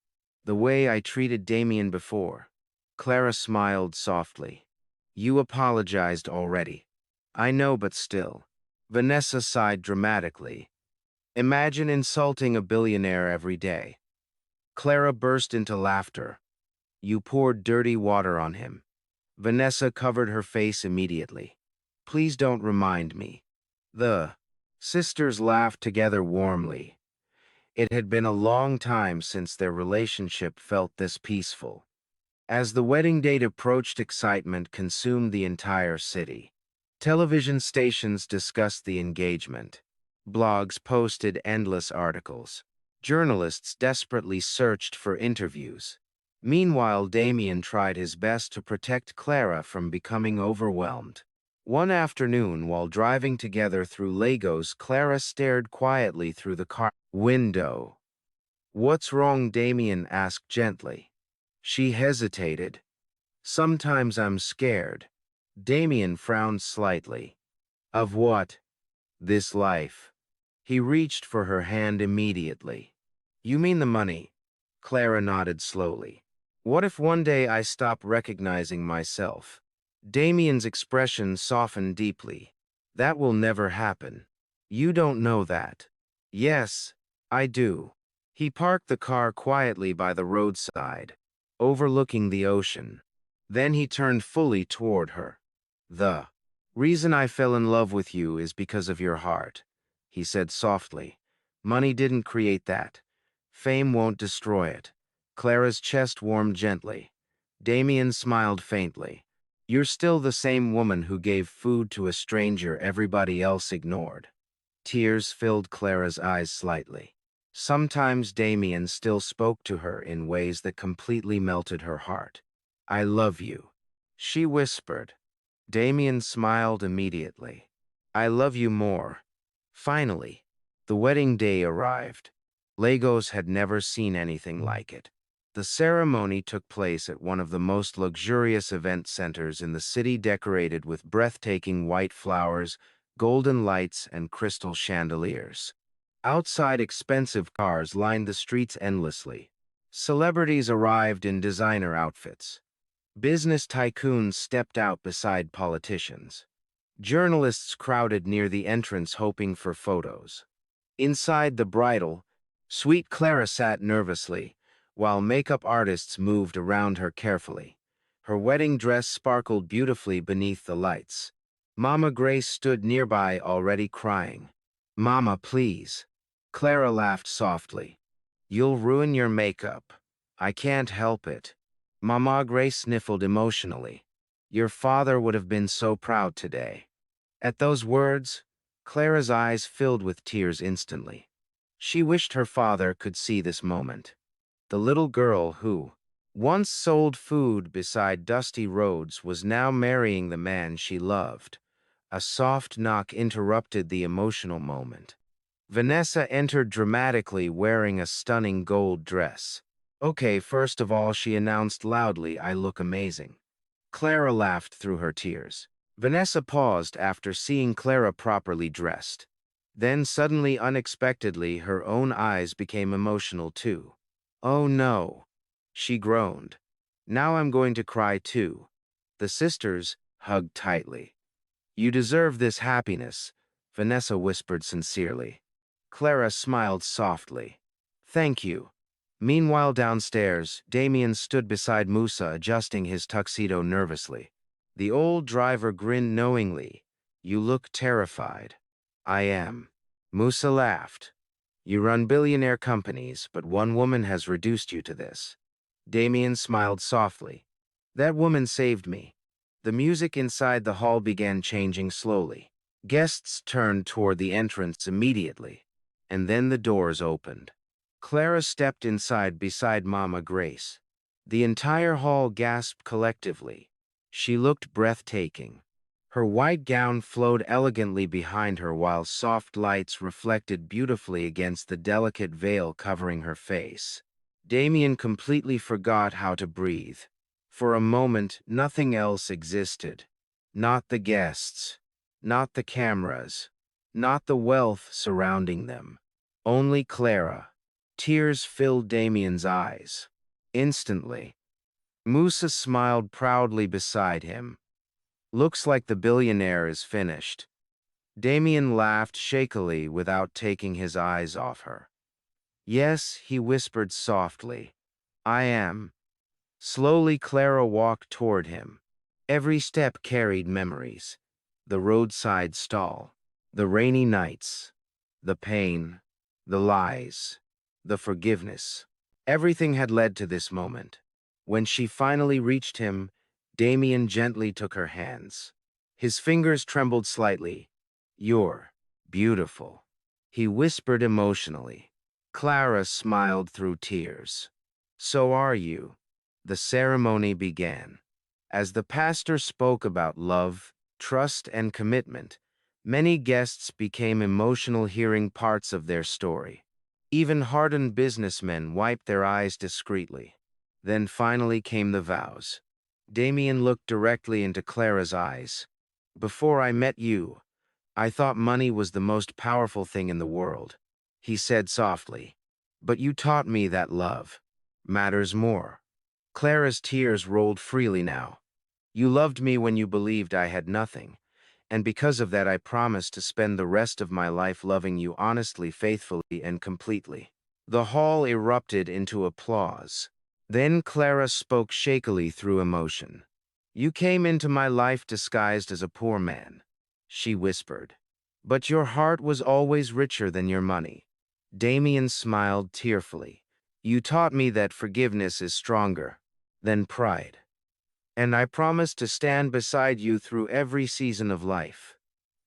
"The way I treated Damien before." Clara smiled softly. "You apologized already." "I know, but still." Vanessa sighed dramatically. "Imagine insulting a billionaire every day." Clara burst into laughter. "You poured dirty water on him." Vanessa covered her face immediately. "Please don't remind me." The sisters laughed together warmly. It had been a long time since their relationship felt this peaceful. As the wedding date approached, excitement consumed the entire city. Television stations discussed the engagement. Blogs posted endless articles. Journalists desperately searched for interviews. Meanwhile, Damien tried his best to protect Clara from becoming overwhelmed. One afternoon, while driving together through Lagos, Clara stared quietly through the car window. "What's wrong?" Damien asked gently. She hesitated. "Sometimes I'm scared." Damien frowned slightly. "Of what?" "This life." He reached for her hand immediately. "You mean the money?" Clara nodded slowly. "What if one day I stop recognizing myself?" Damien's expression softened deeply. "That will never happen." "You don't know that." "Yes, I do." He parked the car quietly by the roadside, overlooking the ocean. Then he turned fully toward her. "The reason I fell in love with you is because of your heart," he said softly. "Money didn't create that. Fame won't destroy it. Clara's chest warmed gently. Damien smiled faintly. You're still the same woman who gave food to a stranger everybody else ignored. Tears filled Clara's eyes slightly. Sometimes Damien still spoke to her in ways that completely melted her heart. I love you, she whispered. Damien smiled immediately. I love you more. Finally, the wedding day arrived. Lagos had never seen anything like it. The ceremony took place at one of the most luxurious event centers in the city, decorated with breathtaking white flowers, golden lights, and crystal chandeliers. Outside, expensive cars lined the streets endlessly. Celebrities arrived in designer outfits. Business tycoons stepped out beside politicians. Journalists crowded near the entrance hoping for photos. Inside the bridal, sweet Clara sat nervously, while makeup artists moved around her carefully. Her wedding dress sparkled beautifully beneath the lights. Mama Grace stood nearby, already crying. Mama, please. Clara laughed softly. You'll ruin your makeup. I can't help it. Mama Grace sniffled emotionally. Your father would have been so proud today. At those words, Clara's eyes filled with tears instantly. She wished her father could see this moment. The little girl who once sold food beside dusty roads was now marrying the man she loved. A soft knock interrupted the emotional moment. Vanessa entered dramatically, wearing a stunning gold dress. Okay, first of all, she announced loudly, I look amazing. Clara laughed through her tears. Vanessa paused after seeing Clara properly dressed. Then suddenly, unexpectedly, her own eyes became emotional too. Oh no, she groaned. Now I'm going to cry too. The sisters hugged tightly. You deserve this happiness, Vanessa whispered sincerely. Clara smiled softly. Thank you. Meanwhile, downstairs, Damien stood beside Musa, adjusting his tuxedo nervously. The old driver grinned knowingly. You look terrified. I am. Musa laughed. You run billionaire companies, but one woman has reduced you to this. Damien smiled softly. That woman saved me. The music inside the hall began changing slowly. Guests turned toward the entrance immediately, and then the doors opened. Clara stepped inside beside Mama Grace. The entire hall gasped collectively. She looked breathtaking. Her white gown flowed elegantly behind her, while soft lights reflected beautifully against the delicate veil covering her face. Damien completely forgot how to breathe. For a moment, nothing else existed. Not the guests, not the cameras, not the wealth surrounding them. Only Clara. Tears filled Damien's eyes. Instantly, Musa smiled proudly beside him. Looks like the billionaire is finished. Damien laughed shakily without taking his eyes off her. Yes, he whispered softly. I am. Slowly, Clara walked toward him. Every step carried memories. The roadside stall, the rainy nights, the pain, the lies, the forgiveness. Everything had led to this moment. When she finally reached him, Damien gently took her hands. His fingers trembled slightly. You're beautiful, he whispered emotionally. Clara smiled through tears. So are you. The ceremony began. As the pastor spoke about love, trust, and commitment, many guests became emotional hearing parts of their story. Even hardened businessmen wiped their eyes discreetly. Then finally came the vows. Damien looked directly into Clara's eyes. Before I met you, I thought money was the most powerful thing in the world, he said softly. But you taught me that love matters more. Clara's tears rolled freely now. You loved me when you believed I had nothing, and because of that I promised to spend the rest of my life loving you honestly, faithfully, and completely. The hall erupted into applause. Then Clara spoke shakily through emotion. You came into my life disguised as a poor man, she whispered. But your heart was always richer than your money. Damien smiled tearfully. You taught me that forgiveness is stronger than pride, and I promise to stand beside you through every season of life."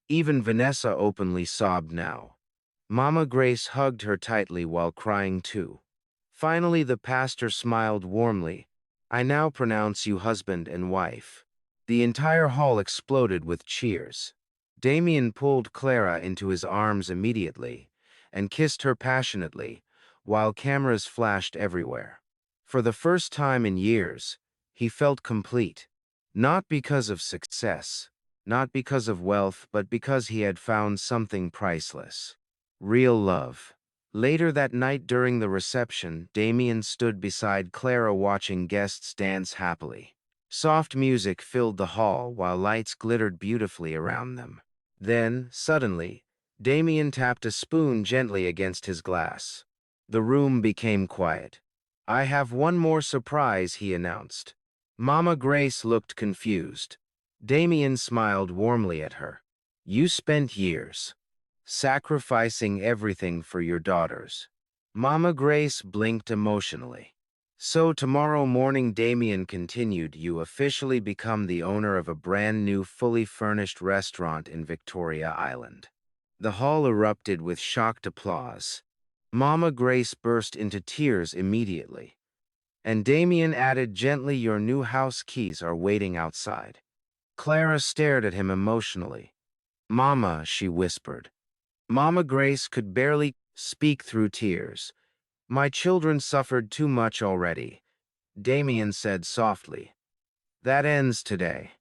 Even Vanessa openly sobbed now. Mama Grace hugged her tightly while crying too. Finally, the pastor smiled warmly. "I now pronounce you husband and wife." The entire hall exploded with cheers. Damien pulled Clara into his arms immediately and kissed her passionately, while cameras flashed everywhere. For the first time in years, he felt complete. Not because of success, not because of wealth, but because he had found something priceless. Real love. Later that night during the reception, Damien stood beside Clara watching guests dance happily. Soft music filled the hall while lights glittered beautifully around them. Then, suddenly, Damien tapped a spoon gently against his glass. The room became quiet. "I have one more surprise," he announced. Mama Grace looked confused. Damien smiled warmly at her. "You spent years sacrificing everything for your daughters." Mama Grace blinked emotionally. "So tomorrow morning," Damien continued, "you officially become the owner of a brand new, fully furnished restaurant in Victoria Island." The hall erupted with shocked applause. Mama Grace burst into tears immediately. And Damien added gently, "Your new house keys are waiting outside." Clara stared at him emotionally. "Mama," she whispered. Mama Grace could barely speak through tears. "My children suffered too much already," Damien said softly. "That ends today."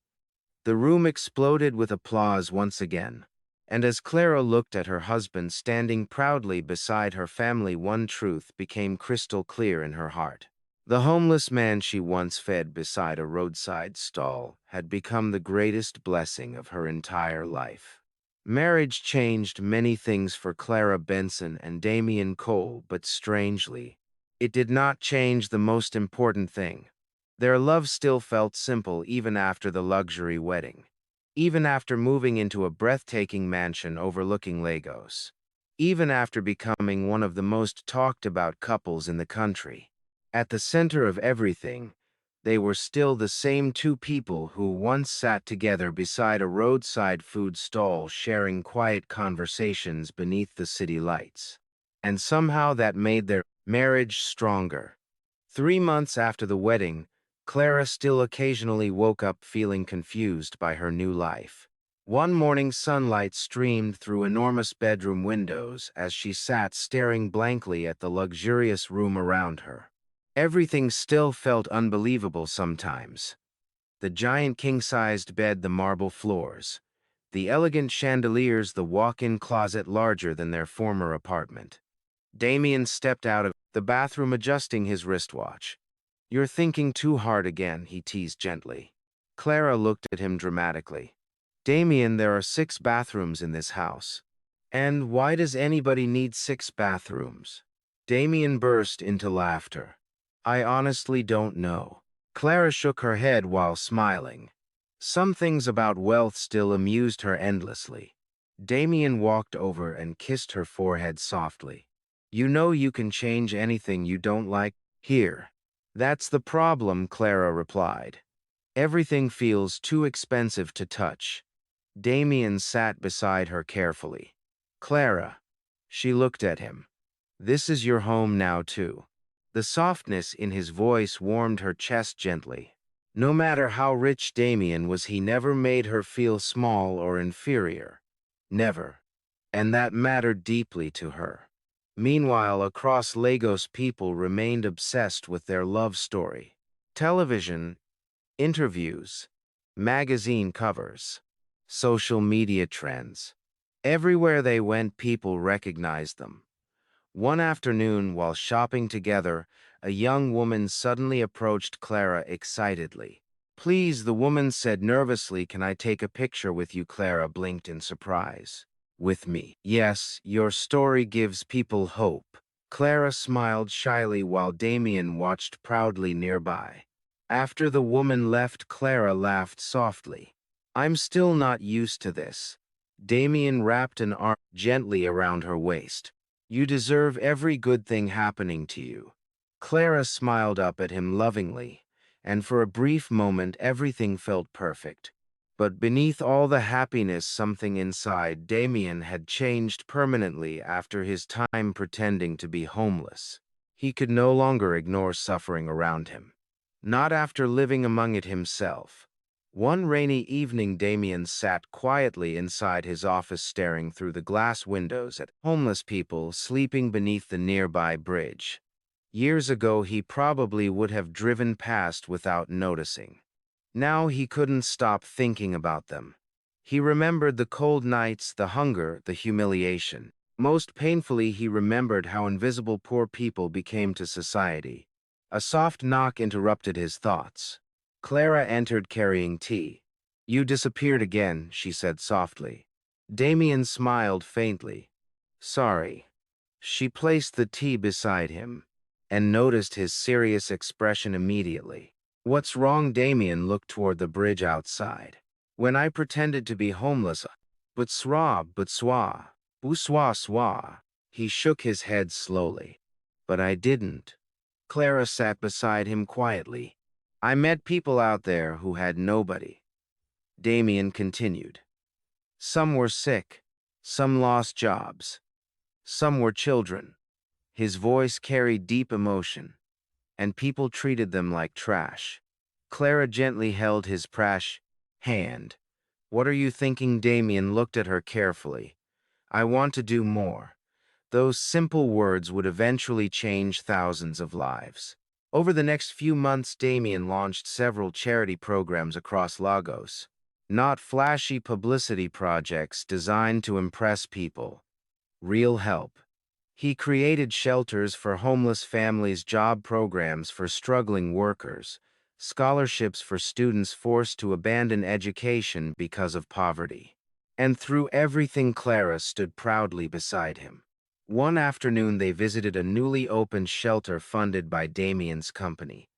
The room exploded with applause once again. And as Clara looked at her husband standing proudly beside her family, one truth became crystal clear in her heart. The homeless man she once fed beside a roadside stall had become the greatest blessing of her entire life. Marriage changed many things for Clara Benson and Damien Cole, but strangely, it did not change the most important thing. Their love still felt simple even after the luxury wedding. Even after moving into a breathtaking mansion overlooking Lagos. Even after becoming one of the most talked about couples in the country. At the center of everything, they were still the same two people who once sat together beside a roadside food stall sharing quiet conversations beneath the city lights. And somehow that made their marriage stronger. 3 months after the wedding, Clara still occasionally woke up feeling confused by her new life. One morning, sunlight streamed through enormous bedroom windows as she sat staring blankly at the luxurious room around her. Everything still felt unbelievable sometimes. The giant king-sized bed, the marble floors, the elegant chandeliers, the walk-in closet larger than their former apartment. Damien stepped out of the bathroom adjusting his wristwatch. "You're thinking too hard again," he teased gently. Clara looked at him dramatically. "Damien, there are 6 bathrooms in this house. And why does anybody need 6 bathrooms?" Damien burst into laughter. "I honestly don't know." Clara shook her head while smiling. Some things about wealth still amused her endlessly. Damien walked over and kissed her forehead softly. "You know you can change anything you don't like here." "That's the problem," Clara replied. "Everything feels too expensive to touch." Damien sat beside her carefully. "Clara." She looked at him. "This is your home now, too." The softness in his voice warmed her chest gently. No matter how rich Damien was, he never made her feel small or inferior. Never. And that mattered deeply to her. Meanwhile, across Lagos, people remained obsessed with their love story. Television, interviews, magazine covers, social media trends. Everywhere they went, people recognized them. One afternoon, while shopping together, a young woman suddenly approached Clara excitedly. "Please," the woman said nervously, "can I take a picture with you?" Clara blinked in surprise. "With me?" "Yes, your story gives people hope." Clara smiled shyly while Damien watched proudly nearby. After the woman left, Clara laughed softly. "I'm still not used to this." Damien wrapped an arm gently around her waist. "You deserve every good thing happening to you." Clara smiled up at him lovingly, and for a brief moment everything felt perfect. But beneath all the happiness, something inside Damien had changed permanently after his time pretending to be homeless. He could no longer ignore suffering around him. Not after living among it himself. One rainy evening, Damien sat quietly inside his office staring through the glass windows at homeless people sleeping beneath the nearby bridge. Years ago, he probably would have driven past without noticing. Now he couldn't stop thinking about them. He remembered the cold nights, the hunger, the humiliation. Most painfully, he remembered how invisible poor people became to society. A soft knock interrupted his thoughts. Clara entered carrying tea. "You disappeared again," she said softly. Damien smiled faintly. "Sorry." She placed the tea beside him and noticed his serious expression immediately. "What's wrong?" Damien looked toward the bridge outside. "When I pretended to be homeless, but swa. He shook his head slowly. "But I didn't." Clara sat beside him quietly. "I met people out there who had nobody." Damien continued. "Some were sick, some lost jobs, some were children." His voice carried deep emotion, and people treated them like trash. Clara gently held his hand. "What are you thinking?" Damien looked at her carefully. "I want to do more." Those simple words would eventually change thousands of lives. Over the next few months, Damien launched several charity programs across Lagos. Not flashy publicity projects designed to impress people. Real help. He created shelters for homeless families, job programs for struggling workers, scholarships for students forced to abandon education because of poverty. And through everything, Clara stood proudly beside him. One afternoon, they visited a newly opened shelter funded by Damien's company.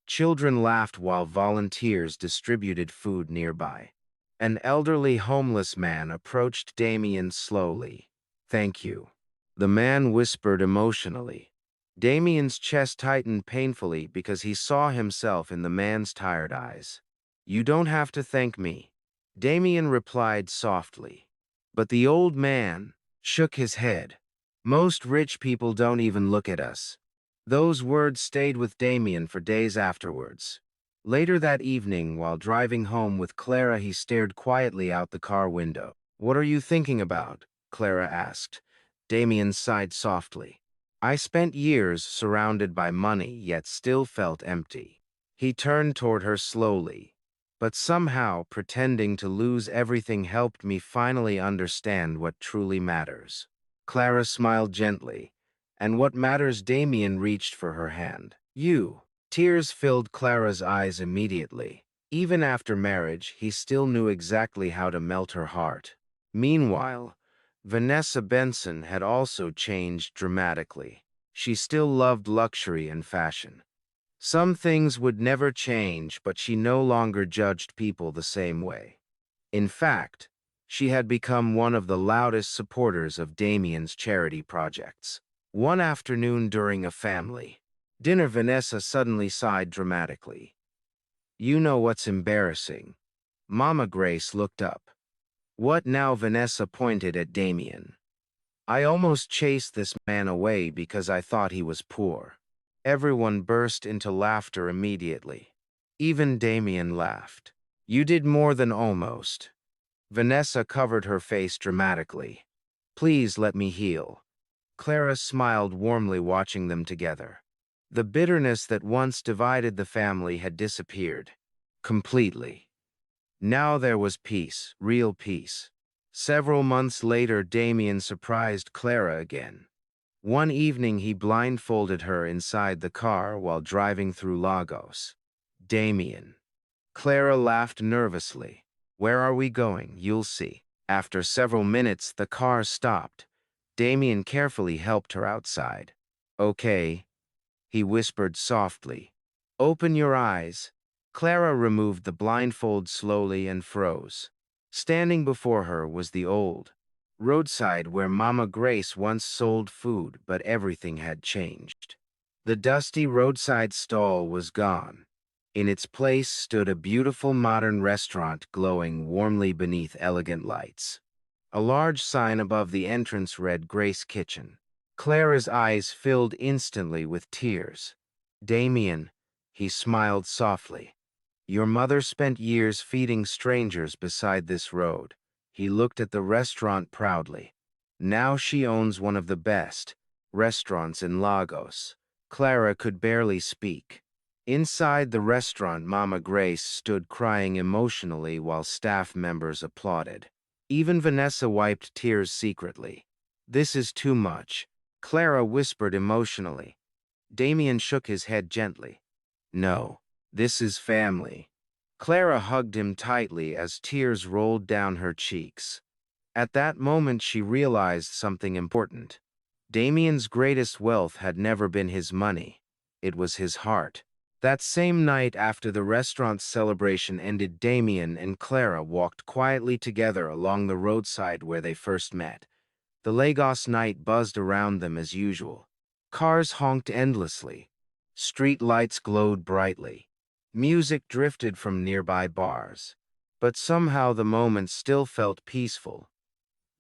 Children laughed while volunteers distributed food nearby. An elderly homeless man approached Damien slowly. "Thank you," the man whispered emotionally. Damien's chest tightened painfully because he saw himself in the man's tired eyes. "You don't have to thank me," Damien replied softly. But the old man shook his head. "Most rich people don't even look at us." Those words stayed with Damien for days afterwards. Later that evening, while driving home with Clara, he stared quietly out the car window. "What are you thinking about?" Clara asked. Damien sighed softly. "I spent years surrounded by money, yet still felt empty." He turned toward her slowly. "But somehow, pretending to lose everything helped me finally understand what truly matters." Clara smiled gently. "And what matters?" Damien reached for her hand. "You." Tears filled Clara's eyes immediately. Even after marriage, he still knew exactly how to melt her heart. Meanwhile, Vanessa Benson had also changed dramatically. She still loved luxury and fashion. Some things would never change, but she no longer judged people the same way. In fact, she had become one of the loudest supporters of Damien's charity projects. One afternoon during a family dinner, Vanessa suddenly sighed dramatically. "You know what's embarrassing?" Mama Grace looked up. "What now?" Vanessa pointed at Damien. "I almost chased this man away because I thought he was poor." Everyone burst into laughter immediately. Even Damien laughed. "You did more than almost." Vanessa covered her face dramatically. "Please let me heal." Clara smiled warmly, watching them together. The bitterness that once divided the family had disappeared. Completely. Now there was peace, real peace. Several months later, Damien surprised Clara again. One evening, he blindfolded her inside the car while driving through Lagos. "Damien." Clara laughed nervously. "Where are we going? You'll see." After several minutes, the car stopped. Damien carefully helped her outside. "Okay," he whispered softly. "Open your eyes." Clara removed the blindfold slowly and froze. Standing before her was the old roadside where Mama Grace once sold food, but everything had changed. The dusty roadside stall was gone. In its place stood a beautiful modern restaurant glowing warmly beneath elegant lights. A large sign above the entrance read Grace Kitchen. Clara's eyes filled instantly with tears. Damien, he smiled softly. Your mother spent years feeding strangers beside this road. He looked at the restaurant proudly. Now she owns one of the best restaurants in Lagos. Clara could barely speak. Inside the restaurant, Mama Grace stood crying emotionally while staff members applauded. Even Vanessa wiped tears secretly. This is too much, Clara whispered emotionally. Damien shook his head gently. No, this is family. Clara hugged him tightly as tears rolled down her cheeks. At that moment she realized something important. Damien's greatest wealth had never been his money. It was his heart. That same night after the restaurant's celebration ended, Damien and Clara walked quietly together along the roadside where they first met. The Lagos night buzzed around them as usual. Cars honked endlessly. Street lights glowed brightly. Music drifted from nearby bars. But somehow the moment still felt peaceful.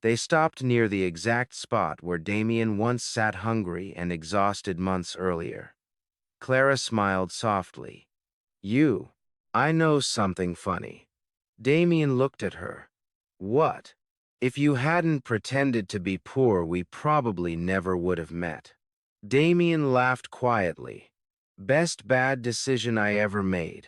They stopped near the exact spot where Damien once sat hungry and exhausted months earlier. Clara smiled softly. I know something funny. Damien looked at her. What? If you hadn't pretended to be poor, we probably never would have met. Damien laughed quietly. Best bad decision I ever made.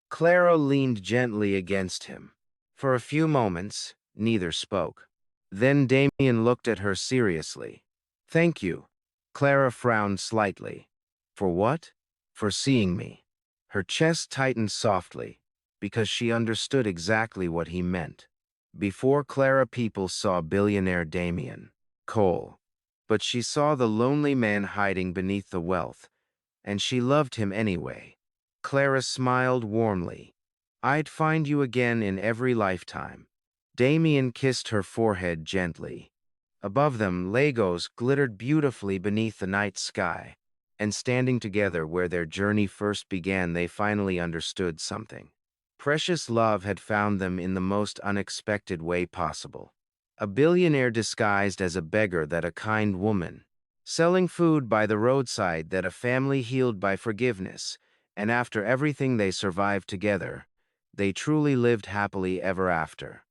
Clara leaned gently against him. For a few moments, neither spoke. Then Damien looked at her seriously. Thank you. Clara frowned slightly. For what? For seeing me. Her chest tightened softly, because she understood exactly what he meant. Before Clara, people saw billionaire Damien Cole, but she saw the lonely man hiding beneath the wealth, and she loved him anyway. Clara smiled warmly. I'd find you again in every lifetime. Damien kissed her forehead gently. Above them, Lagos glittered beautifully beneath the night sky, and standing together where their journey first began, they finally understood something. Precious love had found them in the most unexpected way possible. A billionaire disguised as a beggar, that a kind woman. Selling food by the roadside, that a family healed by forgiveness. And after everything, they survived together. They truly lived happily ever after.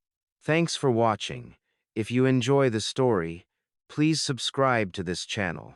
Thanks for watching. If you enjoy the story, please subscribe to this channel.